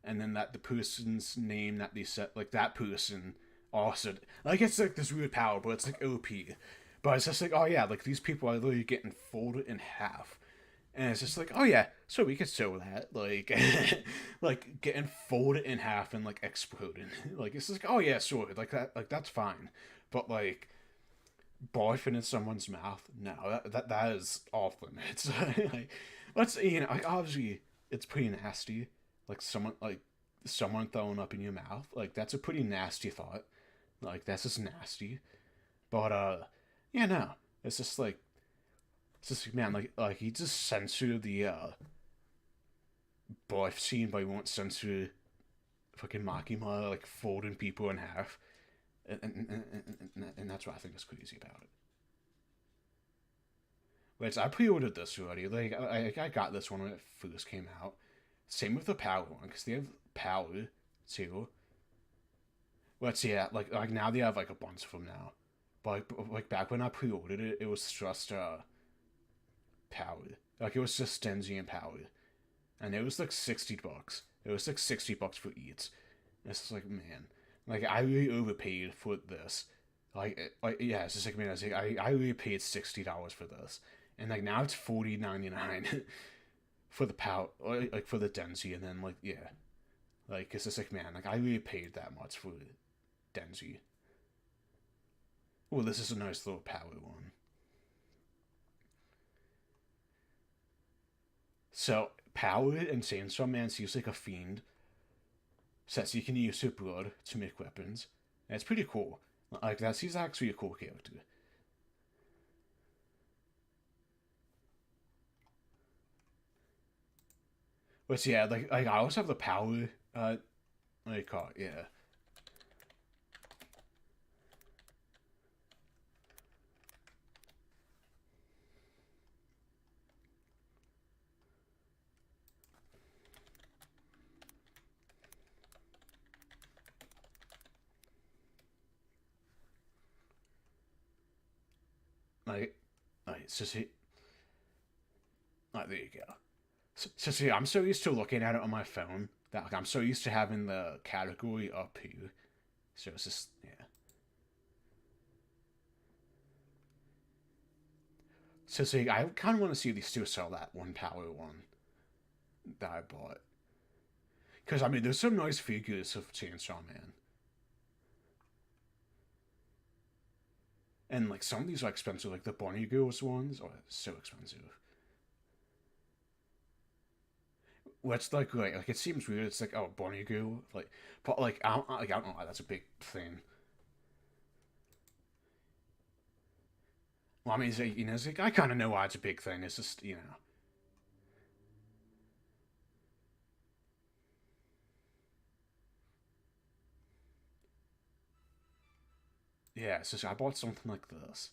and then that the person's name that they said like that person also like it's like this weird power, but it's like OP. But it's just like, oh yeah, like these people are literally getting folded in half. And it's just like, oh yeah, so we could show that, like, like getting folded in half and like exploding. Like it's just like, oh yeah, sure, like that's fine. But like barfing in someone's mouth, no, that is off limits. like, let's like obviously it's pretty nasty. Like someone throwing up in your mouth, like that's a pretty nasty thought. Like that's just nasty. But yeah, no, it's just like it's just man, like he just censored the barf scene, but he won't censor fucking Makima like folding people in half. And that's what I think is crazy about it. Wait, I pre-ordered this already. Like I got this one when it first came out. Same with the power one because they have power too. Let's see, yeah, like now they have like a bunch of them now. But like back when I pre-ordered it, it was just power. Like it was just Denzi and power, and it was like $60. It was like $60 for each. And it's just like man, like I really overpaid for this. Like yeah, it's just like man, I was like I really paid $60 for this, and like now it's $40.99 for the power, like for the Denzi, and then like yeah, like it's just like man, like I really paid that much for Denzi. Well, this is a nice little power one. So power and Chainsaw Man seems like a fiend. Says you can use her blood to make weapons. And it's pretty cool. Like that, he's actually a cool character. But yeah, like I also have the power. What do you call it? Yeah. Like it's just like there you go. So see, I'm so used to looking at it on my phone that like I'm so used to having the category up here. So it's just yeah. So see, I kind of want to see these two sell that one power one that I bought. Because I mean, there's some nice figures of Chainsaw Man, and like some of these are expensive. Like the Bunny Girls ones are so expensive. What's like like it seems weird. It's like oh Bunny Girl like, but like I don't know why that's a big thing. Well, I mean, it's like, it's like, I kind of know why it's a big thing. It's just yeah. It's just I bought something like this.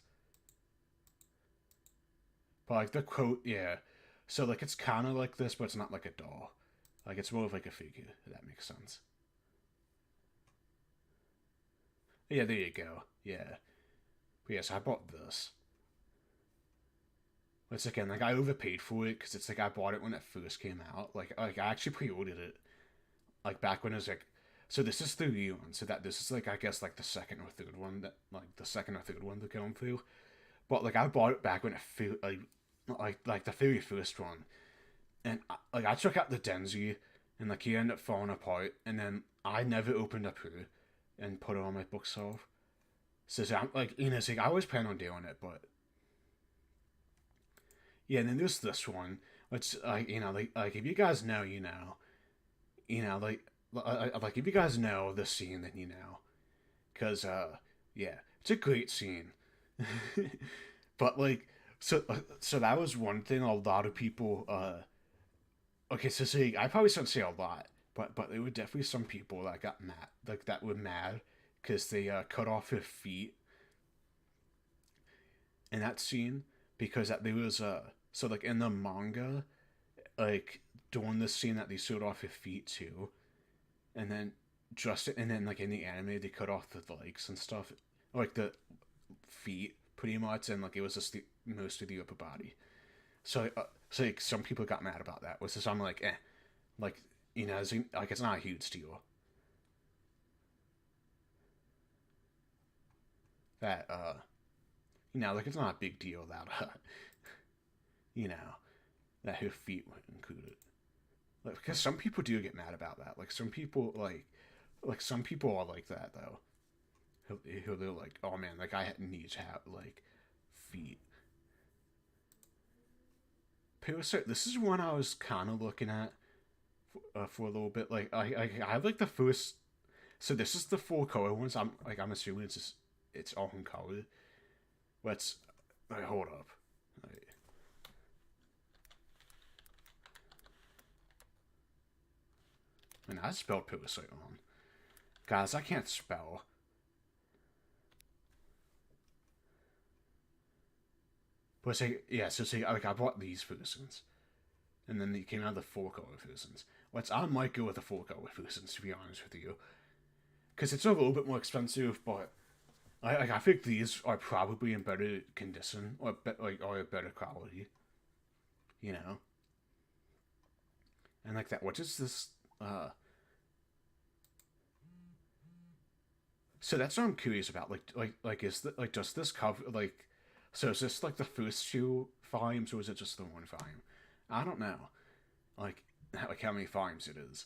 But like the quote, yeah. So like it's kind of like this, but it's not like a doll. Like it's more of like a figure. If that makes sense. Yeah, there you go. Yeah. But yes, I bought this. It's again like I overpaid for it because it's like I bought it when it first came out. Like I actually pre-ordered it like back when it was like. So this is through you, so that this is like I guess like the second or third one that like the second or third one they're going through. But like I bought it back when it feel like the very first one, and like I took out the Denzi, and like he ended up falling apart, and then I never opened up her, and put it on my bookshelf. So I'm like so I always plan on doing it, but yeah. And then there's this one, which like like if you guys know, like if you guys know the scene, then cause yeah, it's a great scene. But like so that was one thing a lot of people okay, so see I probably shouldn't say a lot, but there were definitely some people that got mad, like that were mad because they cut off her feet in that scene, because that there was so like in the manga, like during the scene that they sewed off her feet too, and then like in the anime they cut off the legs and stuff, like the feet pretty much, and like it was just most of the upper body. So like some people got mad about that, which is I'm like like like it's not a huge deal. That like it's not a big deal that you know that her feet were included. Like because some people do get mad about that. Like some people like some people are like that though. Who they're like, oh man, like I need to have like feet. Parasite. This is one I was kind of looking at for a little bit. Like I have like the first. So this is the full color ones. I'm assuming it's all in color. Let's hold up. Like, and I spelled parasite wrong. Guys, I can't spell. But say yeah, so say like I bought these versions, and then they came out the full color versions. I might go with the full color versions to be honest with you, because it's a little bit more expensive, but I think these are probably in better condition or better quality, you know. And like that, what is this? So that's what I'm curious about. Like is that like does this cover like? So is this like the first two volumes, or is it just the one volume? I don't know. Like how many volumes it is.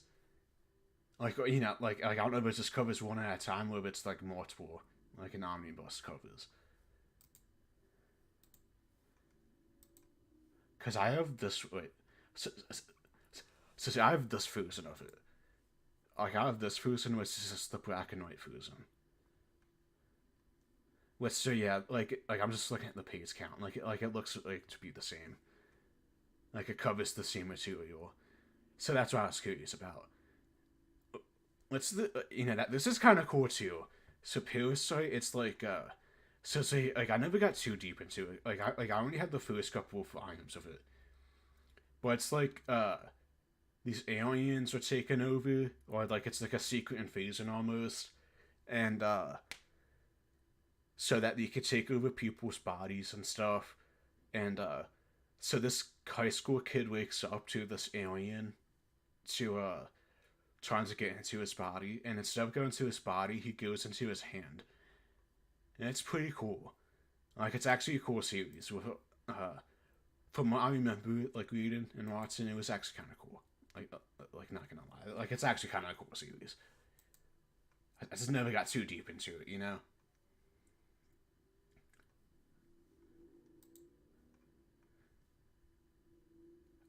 Like I don't know if it just covers one at a time, or if it's like multiple, like an omnibus covers. Because I have this wait, so, see, I have this version of it. Like I have this version, which is just the black and white version. Which so yeah, like I'm just looking at the page count. Like it looks like to be the same. Like it covers the same material. So that's what I was curious about. Let's that this is kind of cool too. So Parasite, it's like so say like I never got too deep into it. I only had the first couple of volumes of it. But it's like these aliens are taking over, or like it's like a secret invasion almost, and so that they could take over people's bodies and stuff, and so this high school kid wakes up to this alien to trying to get into his body, and instead of going to his body, he goes into his hand, and it's pretty cool. Like it's actually a cool series. With from what I remember, like reading and watching, it was actually kind of cool. Like not gonna lie, like it's actually kind of a cool series. I just never got too deep into it, you know.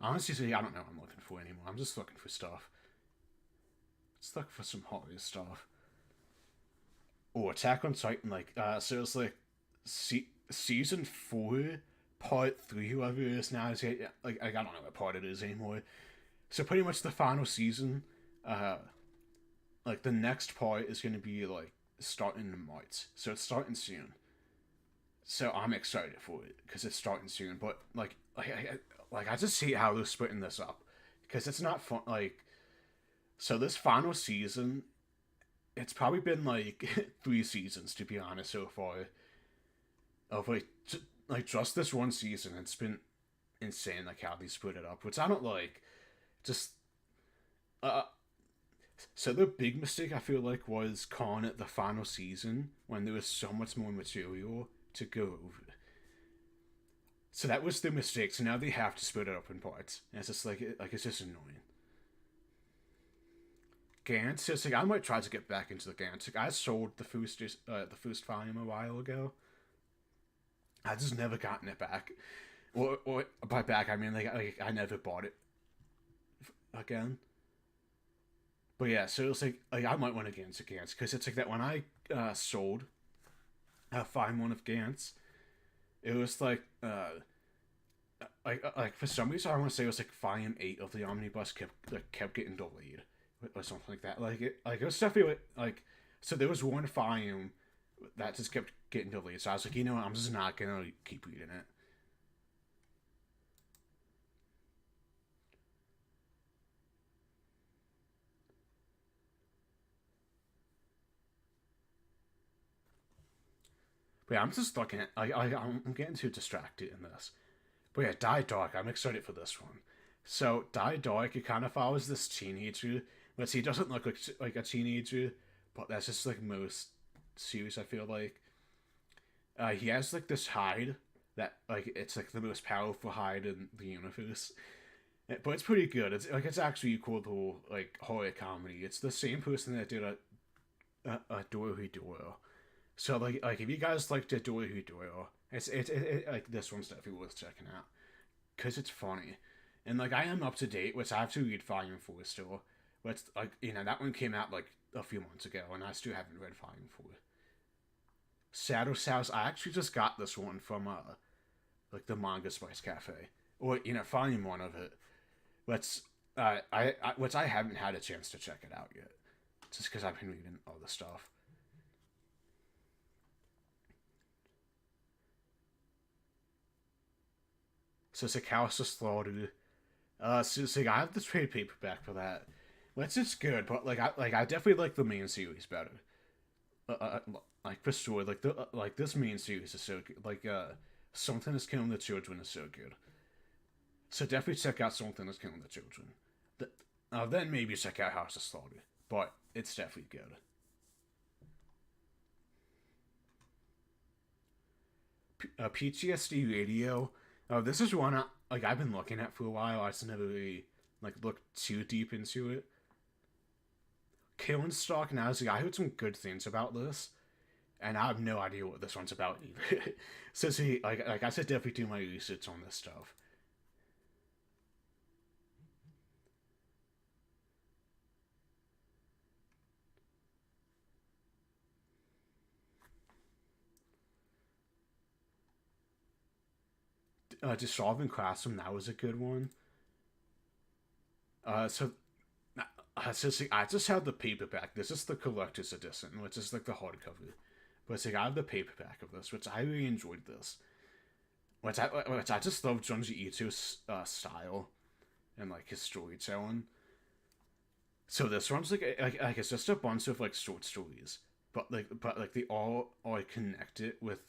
Honestly, I don't know what I'm looking for anymore. I'm just looking for stuff. Just looking for some horror stuff. Oh, Attack on Titan, like, so it's like season 4, part 3, whoever it is now. Like, I don't know what part it is anymore. So pretty much the final season, like the next part is going to be like starting in March. So it's starting soon. So I'm excited for it because it's starting soon. But I just hate how they're splitting this up because it's not fun. Like, so this final season, it's probably been like 3 seasons to be honest so far of like just this one season. It's been insane like how they split it up, which I don't like. Just uh, so the big mistake I feel like was calling it the final season when there was so much more material to go over. So that was the mistake. So now they have to split it up in parts. And it's just like it's just annoying. Gantz, it's like I might try to get back into the Gantz. Like I sold the first volume a while ago. I just never gotten it back. Or by back I mean like I never bought it again. But yeah, so it's like I might want to get into Gantz because it's like that when I sold Volume 1 of Gantz, it was like for some reason I want to say it was like Volume 8 of the Omnibus kept getting delayed or something like that. It was definitely like so there was one volume that just kept getting delayed. So I was like, you know what, I'm just not gonna keep reading it. But yeah, I'm just looking at I'm getting too distracted in this. But yeah, Die Dark, I'm excited for this one. So Die Dark, it kind of follows this teenager, but he doesn't look like a teenager, but that's just like most series. I feel like he has like this hide that like it's like the most powerful hide in the universe. But it's pretty good. It's actually equal to like horror comedy. It's the same person that did a Doro. So like if you guys like the Doro, it's like this one's definitely worth checking out because it's funny, and like I am up to date, which I have to read Volume 4 still. But like that one came out like a few months ago, and I still haven't read Volume 4. Shadow's House, I actually just got this one from like the Manga Spice Cafe, or Volume 1 of it. But which I haven't had a chance to check it out yet, just because I've been reading all the stuff. So it's a House of Slaughter. So I have the trade paperback for that. Which is good, but I definitely like the main series better. Like for sure, like this main series is so good. Something is killing the children is so good. So definitely check out Something is Killing the Children. Then maybe check out House of Slaughter, but it's definitely good. PTSD Radio. This is one I've been looking at for a while. I just never really looked too deep into it. Killing Stalk now. I heard some good things about this, and I have no idea what this one's about either. So see, I should definitely do my research on this stuff. Dissolving Classroom, that was a good one. So see, I just have the paperback. This is the collector's edition, which is like the hardcover. But see, I have the paperback of this, which I really enjoyed this. Which I just love Junji Ito's style and like his storytelling. So this one's like it's just a bunch of like short stories, but they all are connected with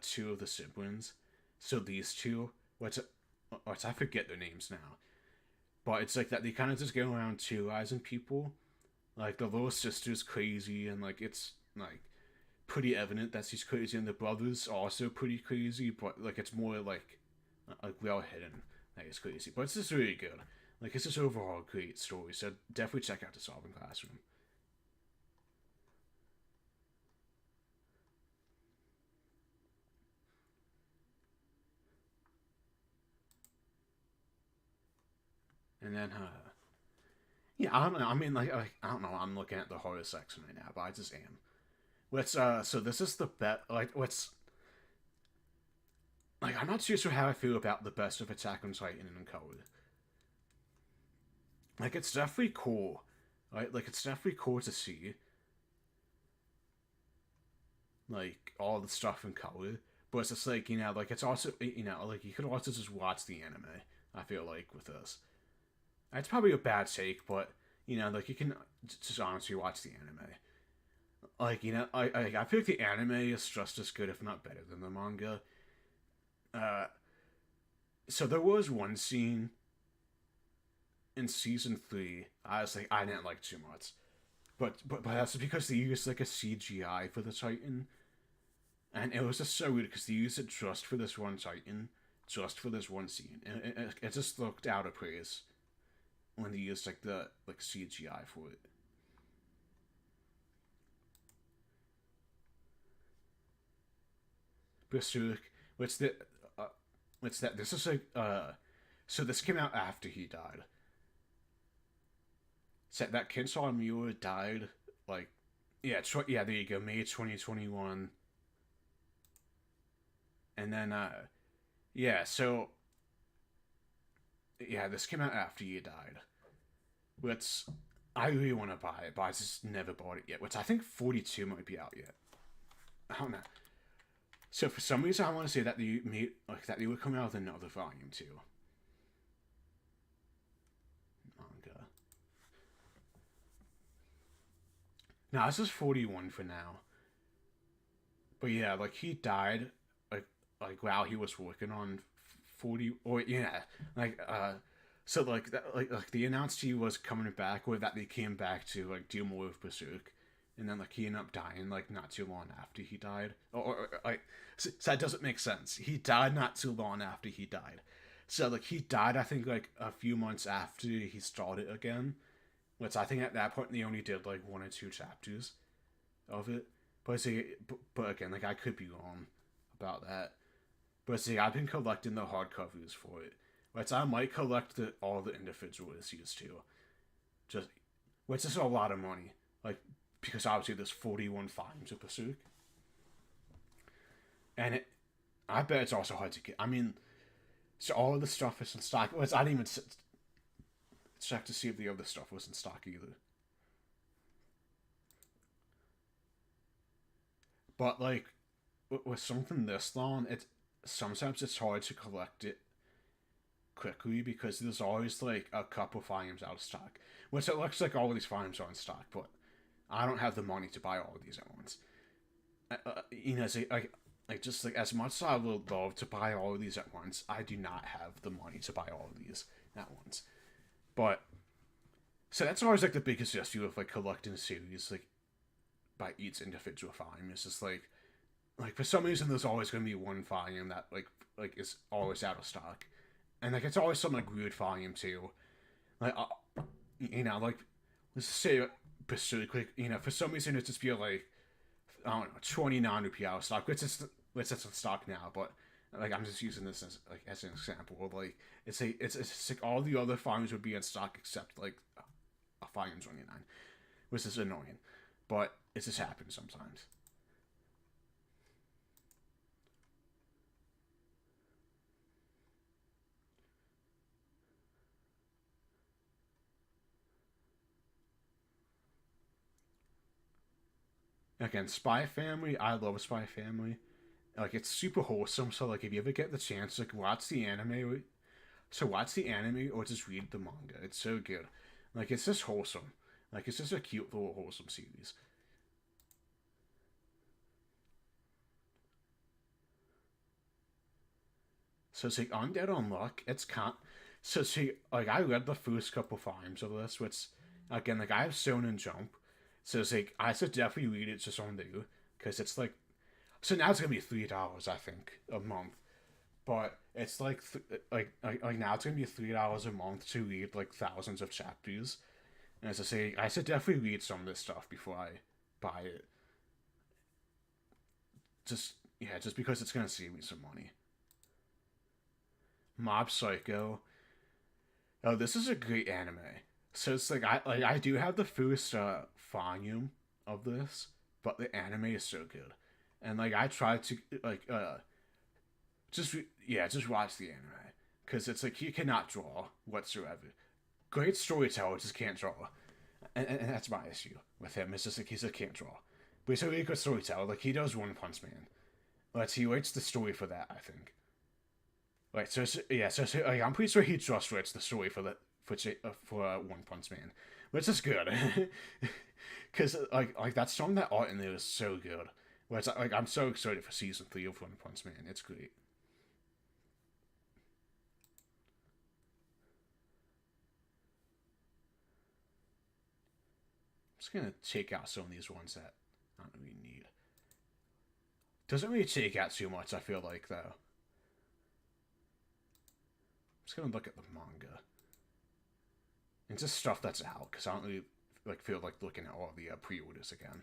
two of the siblings. So these two, which I forget their names now, but it's like that they kind of just go around terrorizing people. Like the little sister's crazy, and like it's like pretty evident that she's crazy, and the brother's also pretty crazy, but like it's more like well hidden that he's crazy. But it's just really good. Like it's just overall a great story. So definitely check out Dissolving Classroom. And then yeah, I don't know. I mean, I don't know. I'm looking at the horror section right now, but I just am. So this is the bet. I'm not too sure how I feel about the best of Attack on Titan in color. Like, it's definitely cool, right? Like, it's definitely cool to see, like, all the stuff in color. but it's just like, like it's also, like you could also just watch the anime. I feel like with this, it's probably a bad take, but like you can just honestly watch the anime. Like I feel like the anime is just as good, if not better, than the manga. Uh, so there was one scene in season 3. I didn't like too much, but that's because they used like a CGI for the Titan, and it was just so weird because they used it just for this one Titan, just for this one scene, and it just looked out of place when they used like the CGI for it. Berserk, what's the what's that? This is like so this came out after he died. So that Kensal Miura died like yeah, there you go, May 2021. And then yeah, so yeah, this came out after he died. Which I really want to buy it, but I just never bought it yet. Which I think 42 might be out yet. I don't know. So for some reason, I want to say that they made that they would come out with another volume too. Manga. Now this is 41 for now. But yeah, like he died, like while he was working on 40, or yeah, like so like that, like they announced he was coming back, or that they came back to like do more of Berserk. And then like he ended up dying like not too long after he died, or like so that doesn't make sense. He died not too long after he died, so like he died I think like a few months after he started again, which I think at that point they only did like 1 or 2 chapters of it. But see, but again, like I could be wrong about that. But see, I've been collecting the hardcovers for it, which I might collect all the individual issues too, just which is a lot of money, like. Because obviously there's 41 volumes of Berserk. And I bet it's also hard to get. I mean, so all of the stuff is in stock. Well, I didn't even check to see if the other stuff was in stock either. But like, with something this long, sometimes it's hard to collect it quickly because there's always like a couple volumes out of stock. Which it looks like all of these volumes are in stock, but I don't have the money to buy all of these at once. So like just like as much as I would love to buy all of these at once, I do not have the money to buy all of these at once. But so that's always like the biggest issue of like collecting a series like by each individual volume. It's just like for some reason there's always going to be one volume that like is always out of stock, and like it's always some like weird volume too. Like like let's say. Berserk, like, for some reason it just feel like I don't know 29 rupee out of stock, which is in stock now, but like I'm just using this as an example. Like it's like all the other volumes would be in stock except like a volume 29, which is annoying, but it just happens sometimes. Again, Spy Family, I love Spy Family. Like it's super wholesome. So like if you ever get the chance, like watch the anime. So watch the anime or just read the manga. It's so good. Like it's just wholesome. Like it's just a cute little wholesome series. So it's like Undead Unluck. It's can't. So see, like I read the first couple volumes of this, which again, like I have Shonen Jump. So it's like I should definitely read it just on there because it's like so now it's gonna be $3 I think a month, but it's like like now it's gonna be $3 a month to read like thousands of chapters, and as I say, I should definitely read some of this stuff before I buy it. Just because it's gonna save me some money. Mob Psycho. Oh, this is a great anime. So it's like I do have the first volume of this, but the anime is so good, and like I tried to like just watch the anime because it's like he cannot draw whatsoever. Great storyteller, just can't draw, and that's my issue with him. It's just like he just can't draw, but he's a really good storyteller. Like he does One Punch Man, he writes the story for that, I think. Right, like, I'm pretty sure he just writes the story for One Punch Man, which is good, because like that song, that art in there is so good. Where it's like I'm so excited for season 3 of One Punch Man. It's great. I'm just gonna take out some of these ones that I don't really need. Doesn't really take out too much, I feel like, though. I'm just gonna look at the manga and just stuff that's out, because I don't really like feel like looking at all the pre-orders again.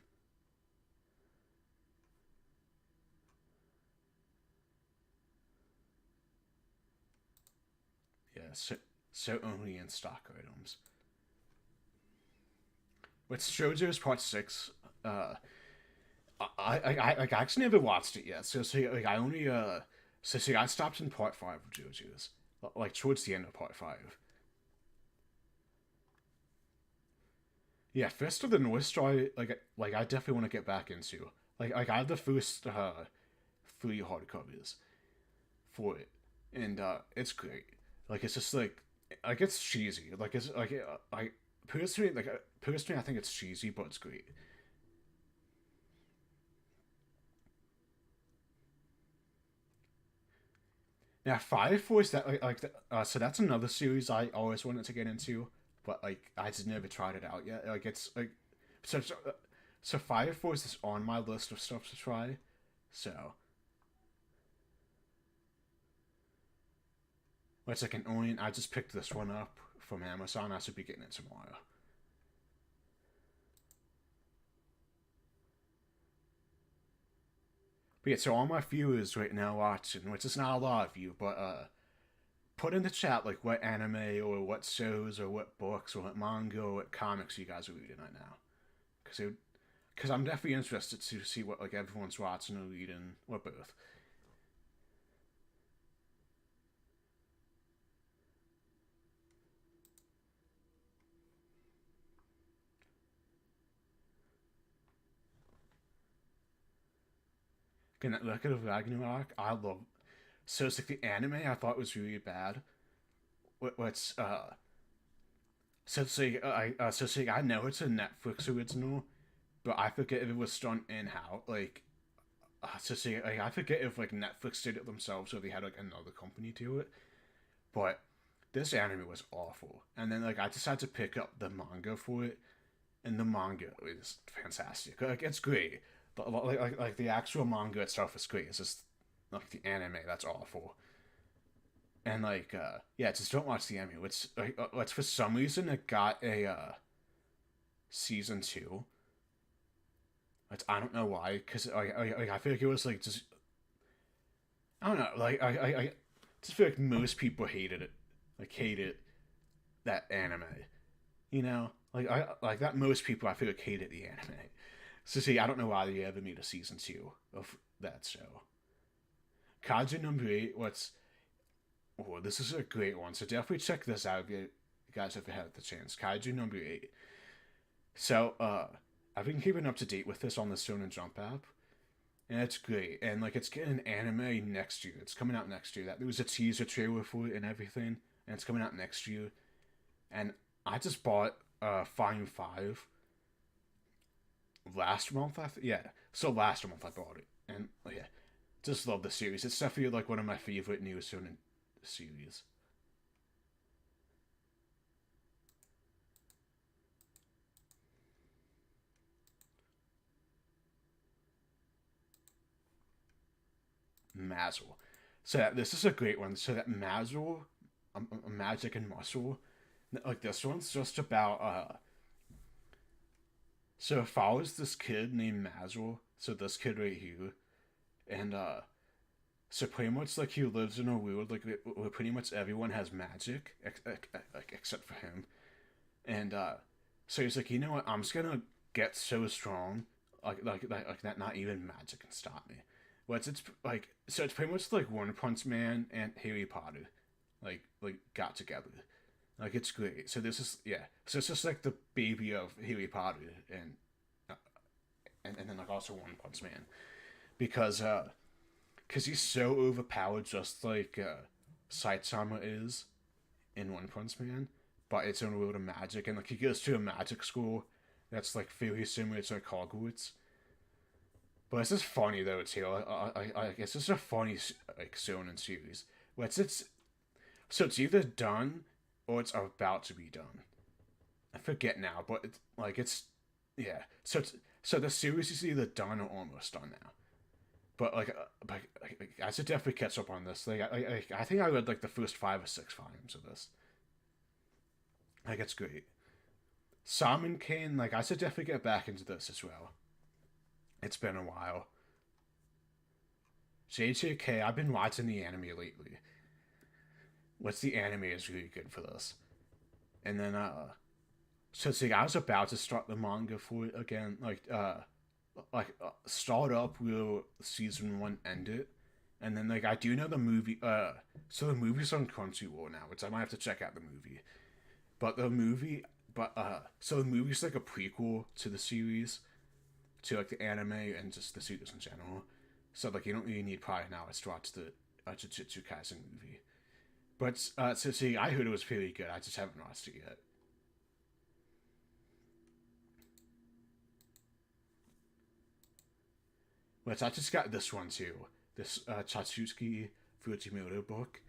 Yeah, so only in stock items. With JoJo's Part 6, I actually never watched it yet. So see, like I only I stopped in Part 5 of JoJo's, like towards the end of Part 5. Yeah, Fist of the North Star, like I definitely want to get back into. Like I have the first 3 hardcovers for it, and it's great. Like it's just like it's cheesy. Like it's like I personally I think it's cheesy, but it's great. Now, Fire Force, that so that's another series I always wanted to get into, but like I just never tried it out yet. Like it's like so Fire Force is on my list of stuff to try. So it's like an onion. I just picked this one up from Amazon. I should be getting it tomorrow. But yeah, so all my viewers right now watching, which is not a lot of you, but put in the chat like what anime or what shows or what books or what manga or what comics you guys are reading right now, because I'm definitely interested to see what like everyone's watching or reading or both. Can look at Ragnarok? I love. So it's like the anime I thought was really bad. What's so it's like I know it's a Netflix original, but I forget if it was done in house. Like I forget if like Netflix did it themselves or they had like another company do it. But this anime was awful, and then like I decided to pick up the manga for it, and the manga is fantastic. Like it's great, but like the actual manga itself is great. It's just like the anime that's awful. And like yeah, just don't watch the anime. It's for some reason it got a season 2. I don't know why, because I feel like it was like just I don't know, I just feel like most people hated it, like hated that anime, you know, like that most people I feel like hated the anime. So see, I don't know why they ever made a season 2 of that show. Kaiju number 8. This is a great one. So definitely check this out if you guys ever had the chance. Kaiju number 8. So I've been keeping up to date with this on the Shonen Jump app, and it's great. And like it's getting an anime next year. It's coming out next year. That there was a teaser trailer for it and everything, and it's coming out next year. And I just bought Volume 5 last month. Yeah, so last month I bought it, and yeah, just love the series. It's definitely like one of my favorite new Shonen series. Mazel. This is a great one. So that Mazel, Magic and Muscle, like this one's just about so it follows this kid named Mazel. So this kid right here, and so pretty much like he lives in a world like where pretty much everyone has magic except for him, and so he's like, you know what, I'm just gonna get so strong, like that not even magic can stop me. It's like so it's pretty much like One Punch Man and Harry Potter, like got together. Like it's great. So this is yeah. So it's just like the baby of Harry Potter and then like also One Punch Man because because he's so overpowered, just like Saitama is in One Punch Man, but it's in a world of magic, and like he goes to a magic school that's like very similar to like Hogwarts. But it's just funny though too. I guess it's a funny like shonen series. Where it's so it's either done or it's about to be done. I forget now, but it's like it's yeah. So the series is either done or almost done now. But like, I should definitely catch up on this. Like I think I read like the first 5 or 6 volumes of this. Like it's great. Salmon King, like I should definitely get back into this as well. It's been a while. JJK, I've been watching the anime lately. What's the anime is really good for this. And then so it's like I was about to start the manga for it again, start up where season 1 ended. And then like I do know the movie so the movie's on Crunchyroll now, which I might have to check out the movie. But the movie so the movie's like a prequel to the series, to like the anime and just the series in general. So like you don't really need prior knowledge to watch the Jujutsu Kaisen movie. But so see, I heard it was pretty good. I just haven't watched it yet. But I just got this one too. This Chatsuki Fujimoto book.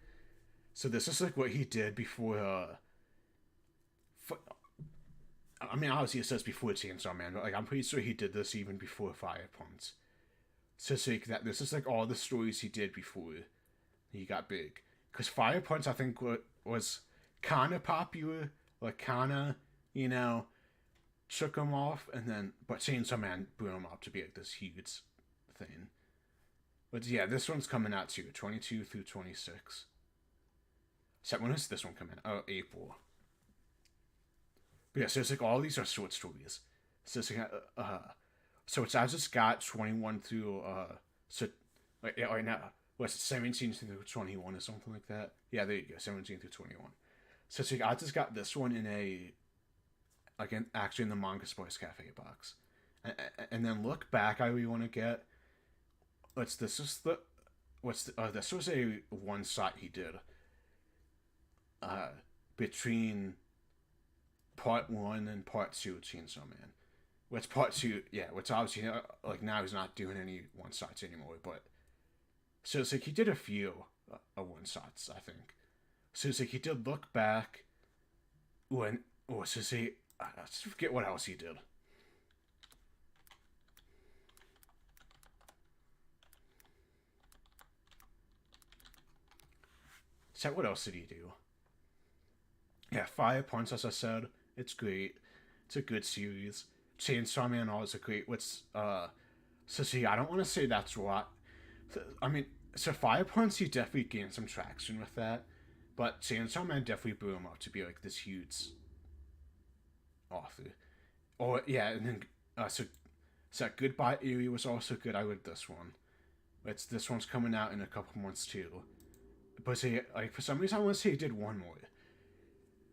So this is like what he did before. I mean, obviously it says before Chainsaw Man, but like I'm pretty sure he did this even before Fire Punch. So it's like that. This is like all the stories he did before he got big. Because Fire Punch, I think, was kind of popular, like kind of, shook him off, and then but Chainsaw Man blew him up to be like this huge thing. But yeah, this one's coming out too, 22 through 26. So when is this one coming out? Oh, April. But yeah, so it's like all these are short stories. So it's like, so it's I just got 21 through so like yeah, right now what's it, 17 through 21 or something like that. Yeah, there you go, 17 through 21. So it's like I just got this one in a again actually in the Manga Sports Cafe box, and then look back. I really want to get this was a one shot he did between part 1 and part 2 of Chainsaw Man. Which part 2, yeah, which obviously, like, now he's not doing any one-shots anymore, but... So it's like he did a few one-shots, I think. So it's like he did Look Back when... Oh, so see... I just forget what else he did. So what else did he do? Yeah, Fire Punch, as I said, it's great. It's a good series. Chainsaw Man also great. So see, I don't want to say that's what. I mean, so Fire Punch, he definitely gained some traction with that, but Chainsaw Man definitely blew him up to be like this huge author. Oh yeah, and then so Goodbye Eerie was also good. I read this one. This one's coming out in a couple months too. But see, like for some reason I want to say he did one more.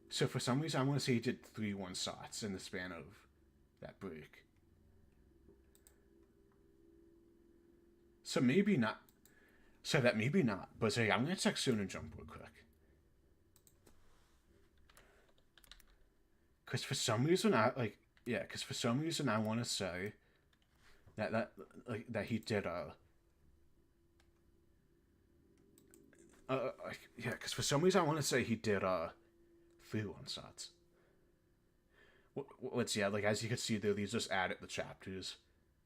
So for some reason I want to say he did 3 one-shots in the span of that break. So maybe not. So that maybe not. But say I'm gonna check Shonen Jump real quick. Cause for some reason I want to say that he did because for some reason I want to say he did 3 one-shots. Let's see, like as you can see there, these just added the chapters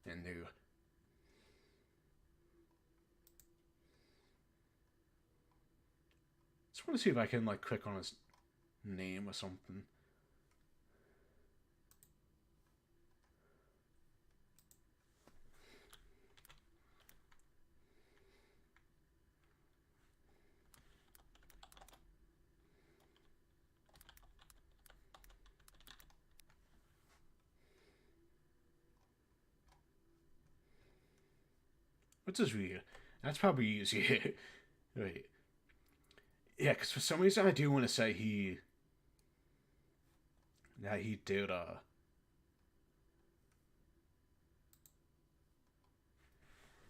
and new. Just want to see if I can like click on his name or something. Which is weird. That's probably easier. Wait. Yeah, because for some reason I do want to say he did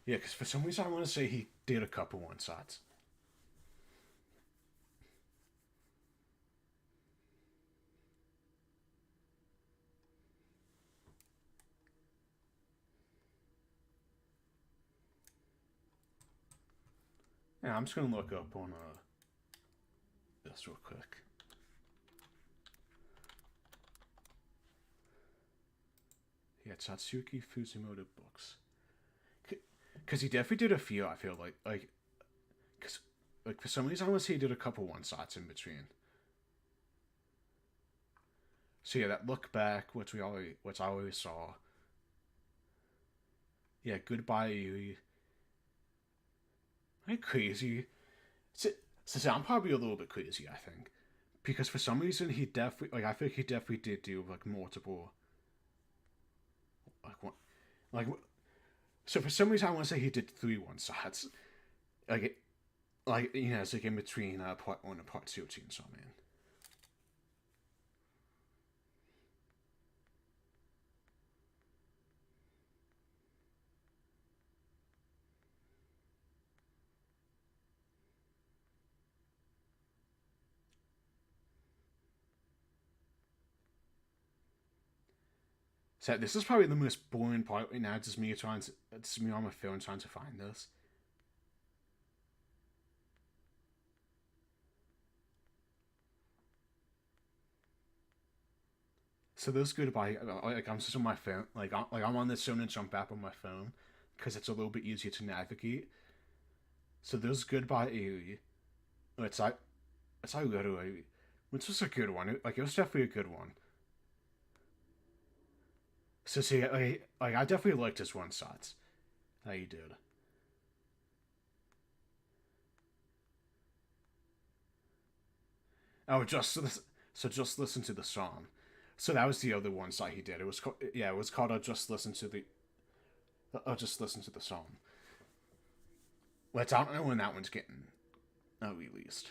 Yeah, because for some reason I want to say he did a couple one shots. Yeah, I'm just gonna look up on this real quick. Yeah, Tatsuki Fujimoto books. Because he definitely did a few. I feel because like for some reason I want to say he did a couple one shots in between. So yeah, that look back, which I always saw. Yeah, goodbye Yui. I'm crazy. So, so I'm probably a little bit crazy, I think, because for some reason he definitely I think he definitely did do like multiple like one like so for some reason I want to say he did three one shots like it's like in between part one and part two of Chainsaw Man. So this is probably the most boring part right now. Just me on my phone trying to find this. So this goodbye, like I'm just on my phone, I'm on this Shonen Jump app on my phone, because it's a little bit easier to navigate. So this goodbye Aoi, it's like literally, which was a good one. It was definitely a good one. So see, I definitely liked his one shots that he did. Oh, just listen to the song. So that was the other one side he did. It was called Just Listen to the Just Listen to the Song. Let's I don't know when that one's getting released.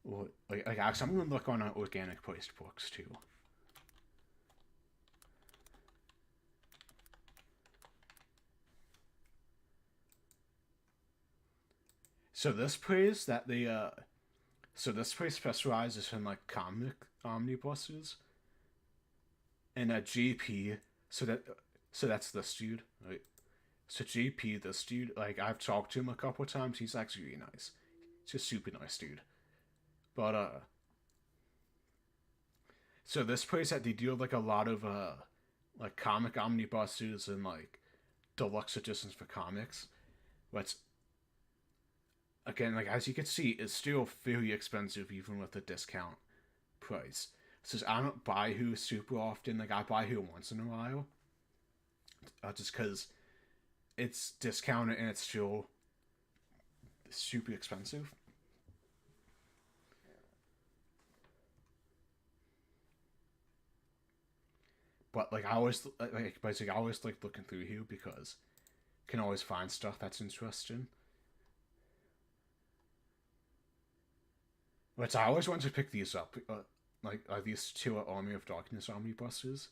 Well, actually, I'm gonna look on organic placed books too. So this place that they so this place specializes in like comic omnibuses and a GP. So that so that's this dude. Right? So GP, this dude, like I've talked to him a couple of times. He's actually really nice. He's a super nice dude. But so this place that they do like a lot of like comic omnibuses and like deluxe editions for comics. But again, like as you can see, it's still fairly expensive even with the discount price. Since I don't buy Who super often, like I buy Who once in a while, just because it's discounted and it's still super expensive. But like I always like basically I always like looking through here because you can always find stuff that's interesting. But I always wanted to pick these up, these two are Army of Darkness omnibuses,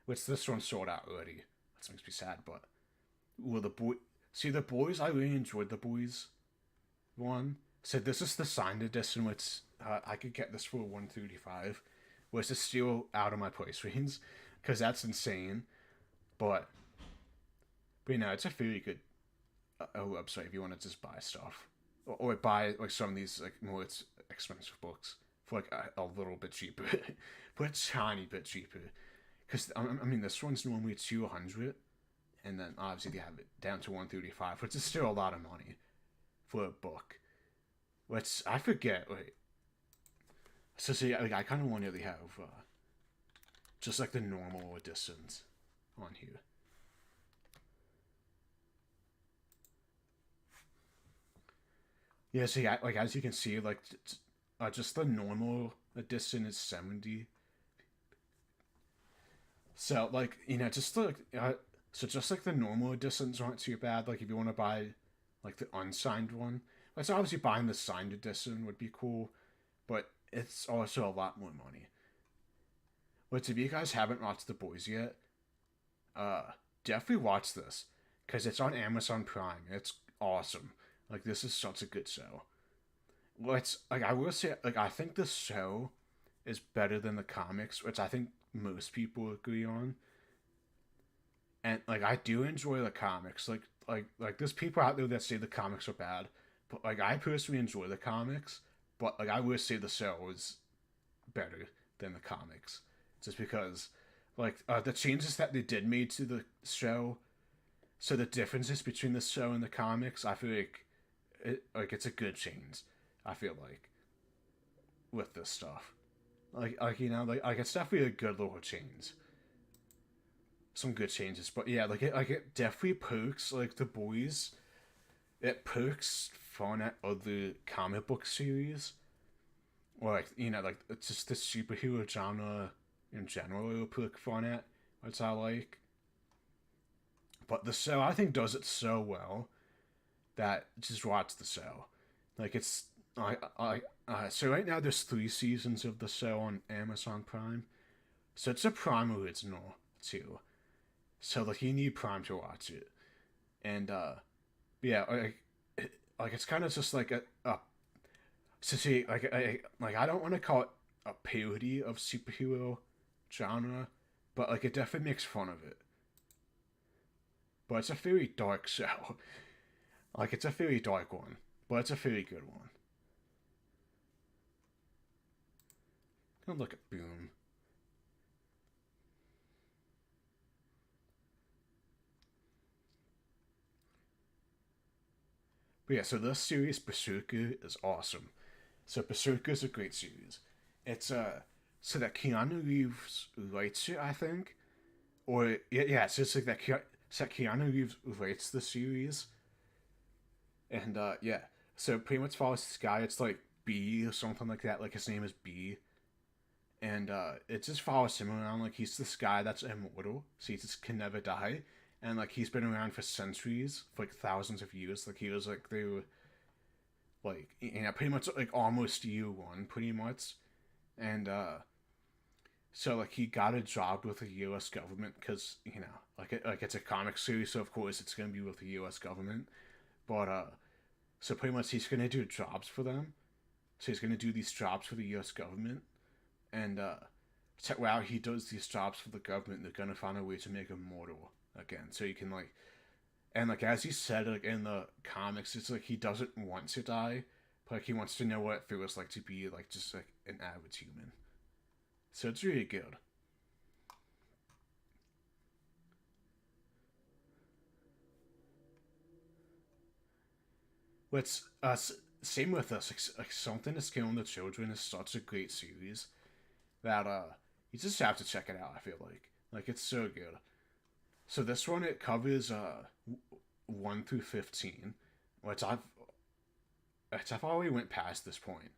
which this one sold out already. That makes me sad, but well, the boys, I really enjoyed the boys one. So this is the signed edition, which I could get this for 135, which is still out of my price range, because that's insane. But you know, it's a fairly good website if you want to just buy stuff or buy like some of these like more expensive books for like a little bit cheaper, but a tiny bit cheaper. Because I mean, this one's normally 200, and then obviously they have it down to 135, which is still a lot of money for a book. Which I forget. Wait, so see, like, I kind of want to have just like the normal editions on here. Yeah, see, like as you can see, like just the normal edition is 70. So like just like So just like the normal editions aren't too bad. Like if you want to buy like the unsigned one, like so obviously buying the signed edition would be cool, but it's also a lot more money. But if you guys haven't watched The Boys yet, uh, definitely watch this because it's on Amazon Prime. It's awesome. Like this is such a good show. Well, it's like I will say, like I think the show is better than the comics, which I think most people agree on. And like I do enjoy the comics. Like there's people out there that say the comics are bad, but like I personally enjoy the comics. But like I will say the show is better than the comics, just because like the changes that they did made to the show. So the differences between the show and the comics, I feel like it's a good change. I feel like with this stuff, like you know, like it's definitely a good little change. Some good changes, but yeah, like it definitely pokes like the boys. It pokes fun at other comic book series, or like you know, like it's just the superhero genre in general. It'll poke fun at, which I like. But the show I think does it so well that just watch the show. Like it's so right now there's 3 seasons of the show on Amazon Prime. So it's a Prime original too. So like you need Prime to watch it. And yeah, like it's kind of just like a so see like I don't want to call it a parody of superhero genre, but like it definitely makes fun of it. But it's a very dark show. Like it's a very dark one, but it's a very good one. Gonna look at Boom. But yeah, so this series Berserker is awesome. So Berserker is a great series. It's so that Keanu Reeves writes it, I think, or yeah, it's just like that. So that Keanu Reeves writes the series, and yeah, so it pretty much follows this guy. It's like B or something like that. Like his name is B, and it just follows him around. Like he's this guy that's immortal, so he just can never die, and like he's been around for centuries, for like thousands of years. Like he was like through like you know pretty much like almost year one, pretty much, and so like he got a job with the U.S. government because you know like it's a comic series, so of course it's gonna be with the U.S. government. But so pretty much he's gonna do jobs for them. So he's gonna do these jobs for the U.S. government, and so while he does these jobs for the government, they're gonna find a way to make him mortal again, so he can like and like as he said like in the comics, it's like he doesn't want to die, but like he wants to know what it feels like to be like just like an average human. So it's really good. What's same with us. Like something is killing the children is such a great series that you just have to check it out. I feel like it's so good. So this one it covers 1 through 15, which I've already went past this point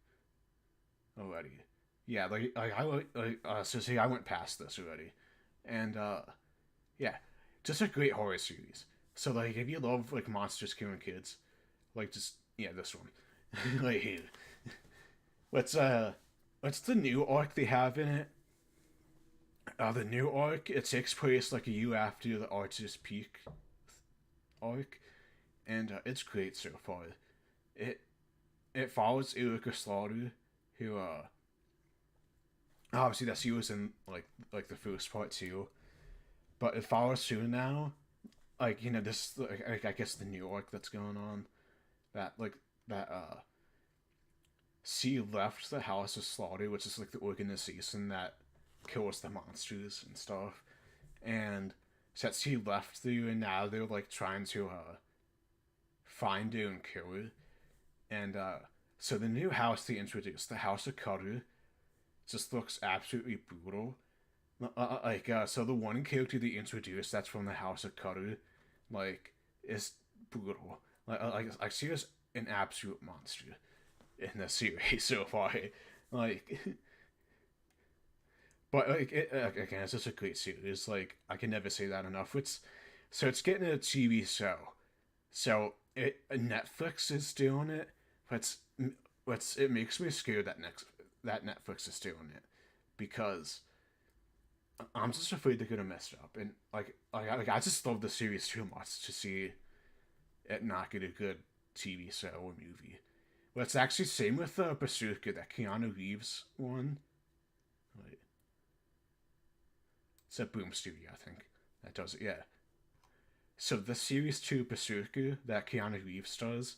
already. Yeah, like I so see I went past this already, and yeah, just a great horror series. So like if you love like monsters killing kids, like just yeah this one, like here. What's the new arc they have in it? The new arc it takes place like a year after the Artist Peak arc, and it's great so far. It it follows Erica Slaughter, who obviously that's she was in like the first part too, but it follows her now. Like you know this like I guess the new arc that's going on, that like that she left the House of Slaughter, which is like the organization that kills the monsters and stuff, and so that she left there, and now they're like trying to find her and kill her, and so the new house they introduced, the House of Cutter, just looks absolutely brutal. So the one character they introduced that's from the House of Cutter, like, is brutal. Like she is an absolute monster in the series so far. Like, but like again, it's just a great series. Like I can never say that enough. So it's getting a TV show. So Netflix is doing it, but it makes me scared that Netflix is doing it because I'm just afraid they're gonna mess it up. And I just love the series too much to see it not get a good TV show or movie. Well, it's actually same with Berserker, that Keanu Reeves one. Wait. It's a Boom Studio, I think, that does it. Yeah. So the series 2 Berserker that Keanu Reeves does,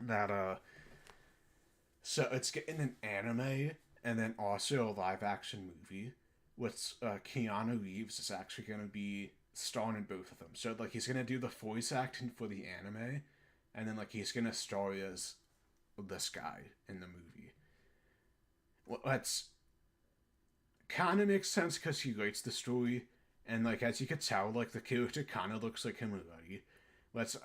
that so it's getting an anime and then also a live action movie. With Keanu Reeves is actually gonna be starring in both of them. So like he's gonna do the voice acting for the anime, and then like he's gonna star as this guy in the movie. Well, that's kind of makes sense because he writes the story, and like as you could tell, like the character kind of looks like him already. Let's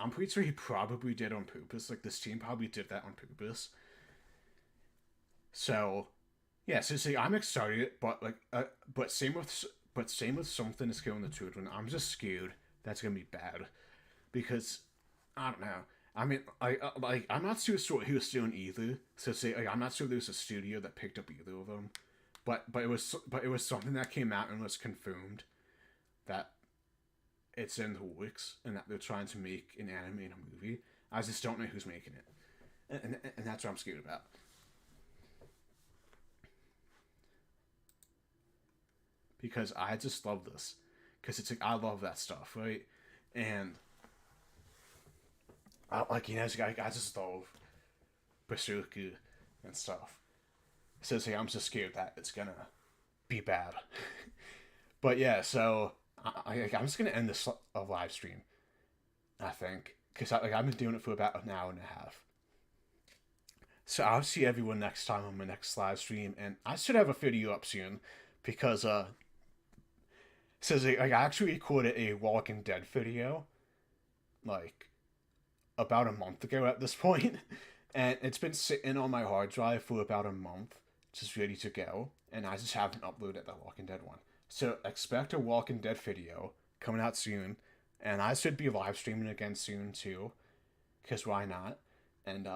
I'm pretty sure he probably did on purpose. Like this team probably did that on purpose. So yeah, so see, I'm excited, but same with something that's killing the children. I'm just scared that's gonna be bad because I don't know. I mean, I'm not too sure who was doing either. So say I'm not sure there was a studio that picked up either of them, but it was something that came out and was confirmed that it's in the works and that they're trying to make an anime and a movie. I just don't know who's making it, and that's what I'm scared about. Because I just love this, because it's like I love that stuff, right? And I just love Berserker and stuff. So it's like I'm just scared that it's gonna be bad. But yeah, so I'm just gonna end this live stream, I think, because I've been doing it for about an hour and a half. So I'll see everyone next time on my next live stream, and I should have a video up soon, because says I actually recorded a Walking Dead video, like about a month ago at this point, and it's been sitting on my hard drive for about a month, just ready to go, and I just haven't uploaded the Walking Dead one. So expect a Walking Dead video coming out soon, and I should be live streaming again soon too, because why not? And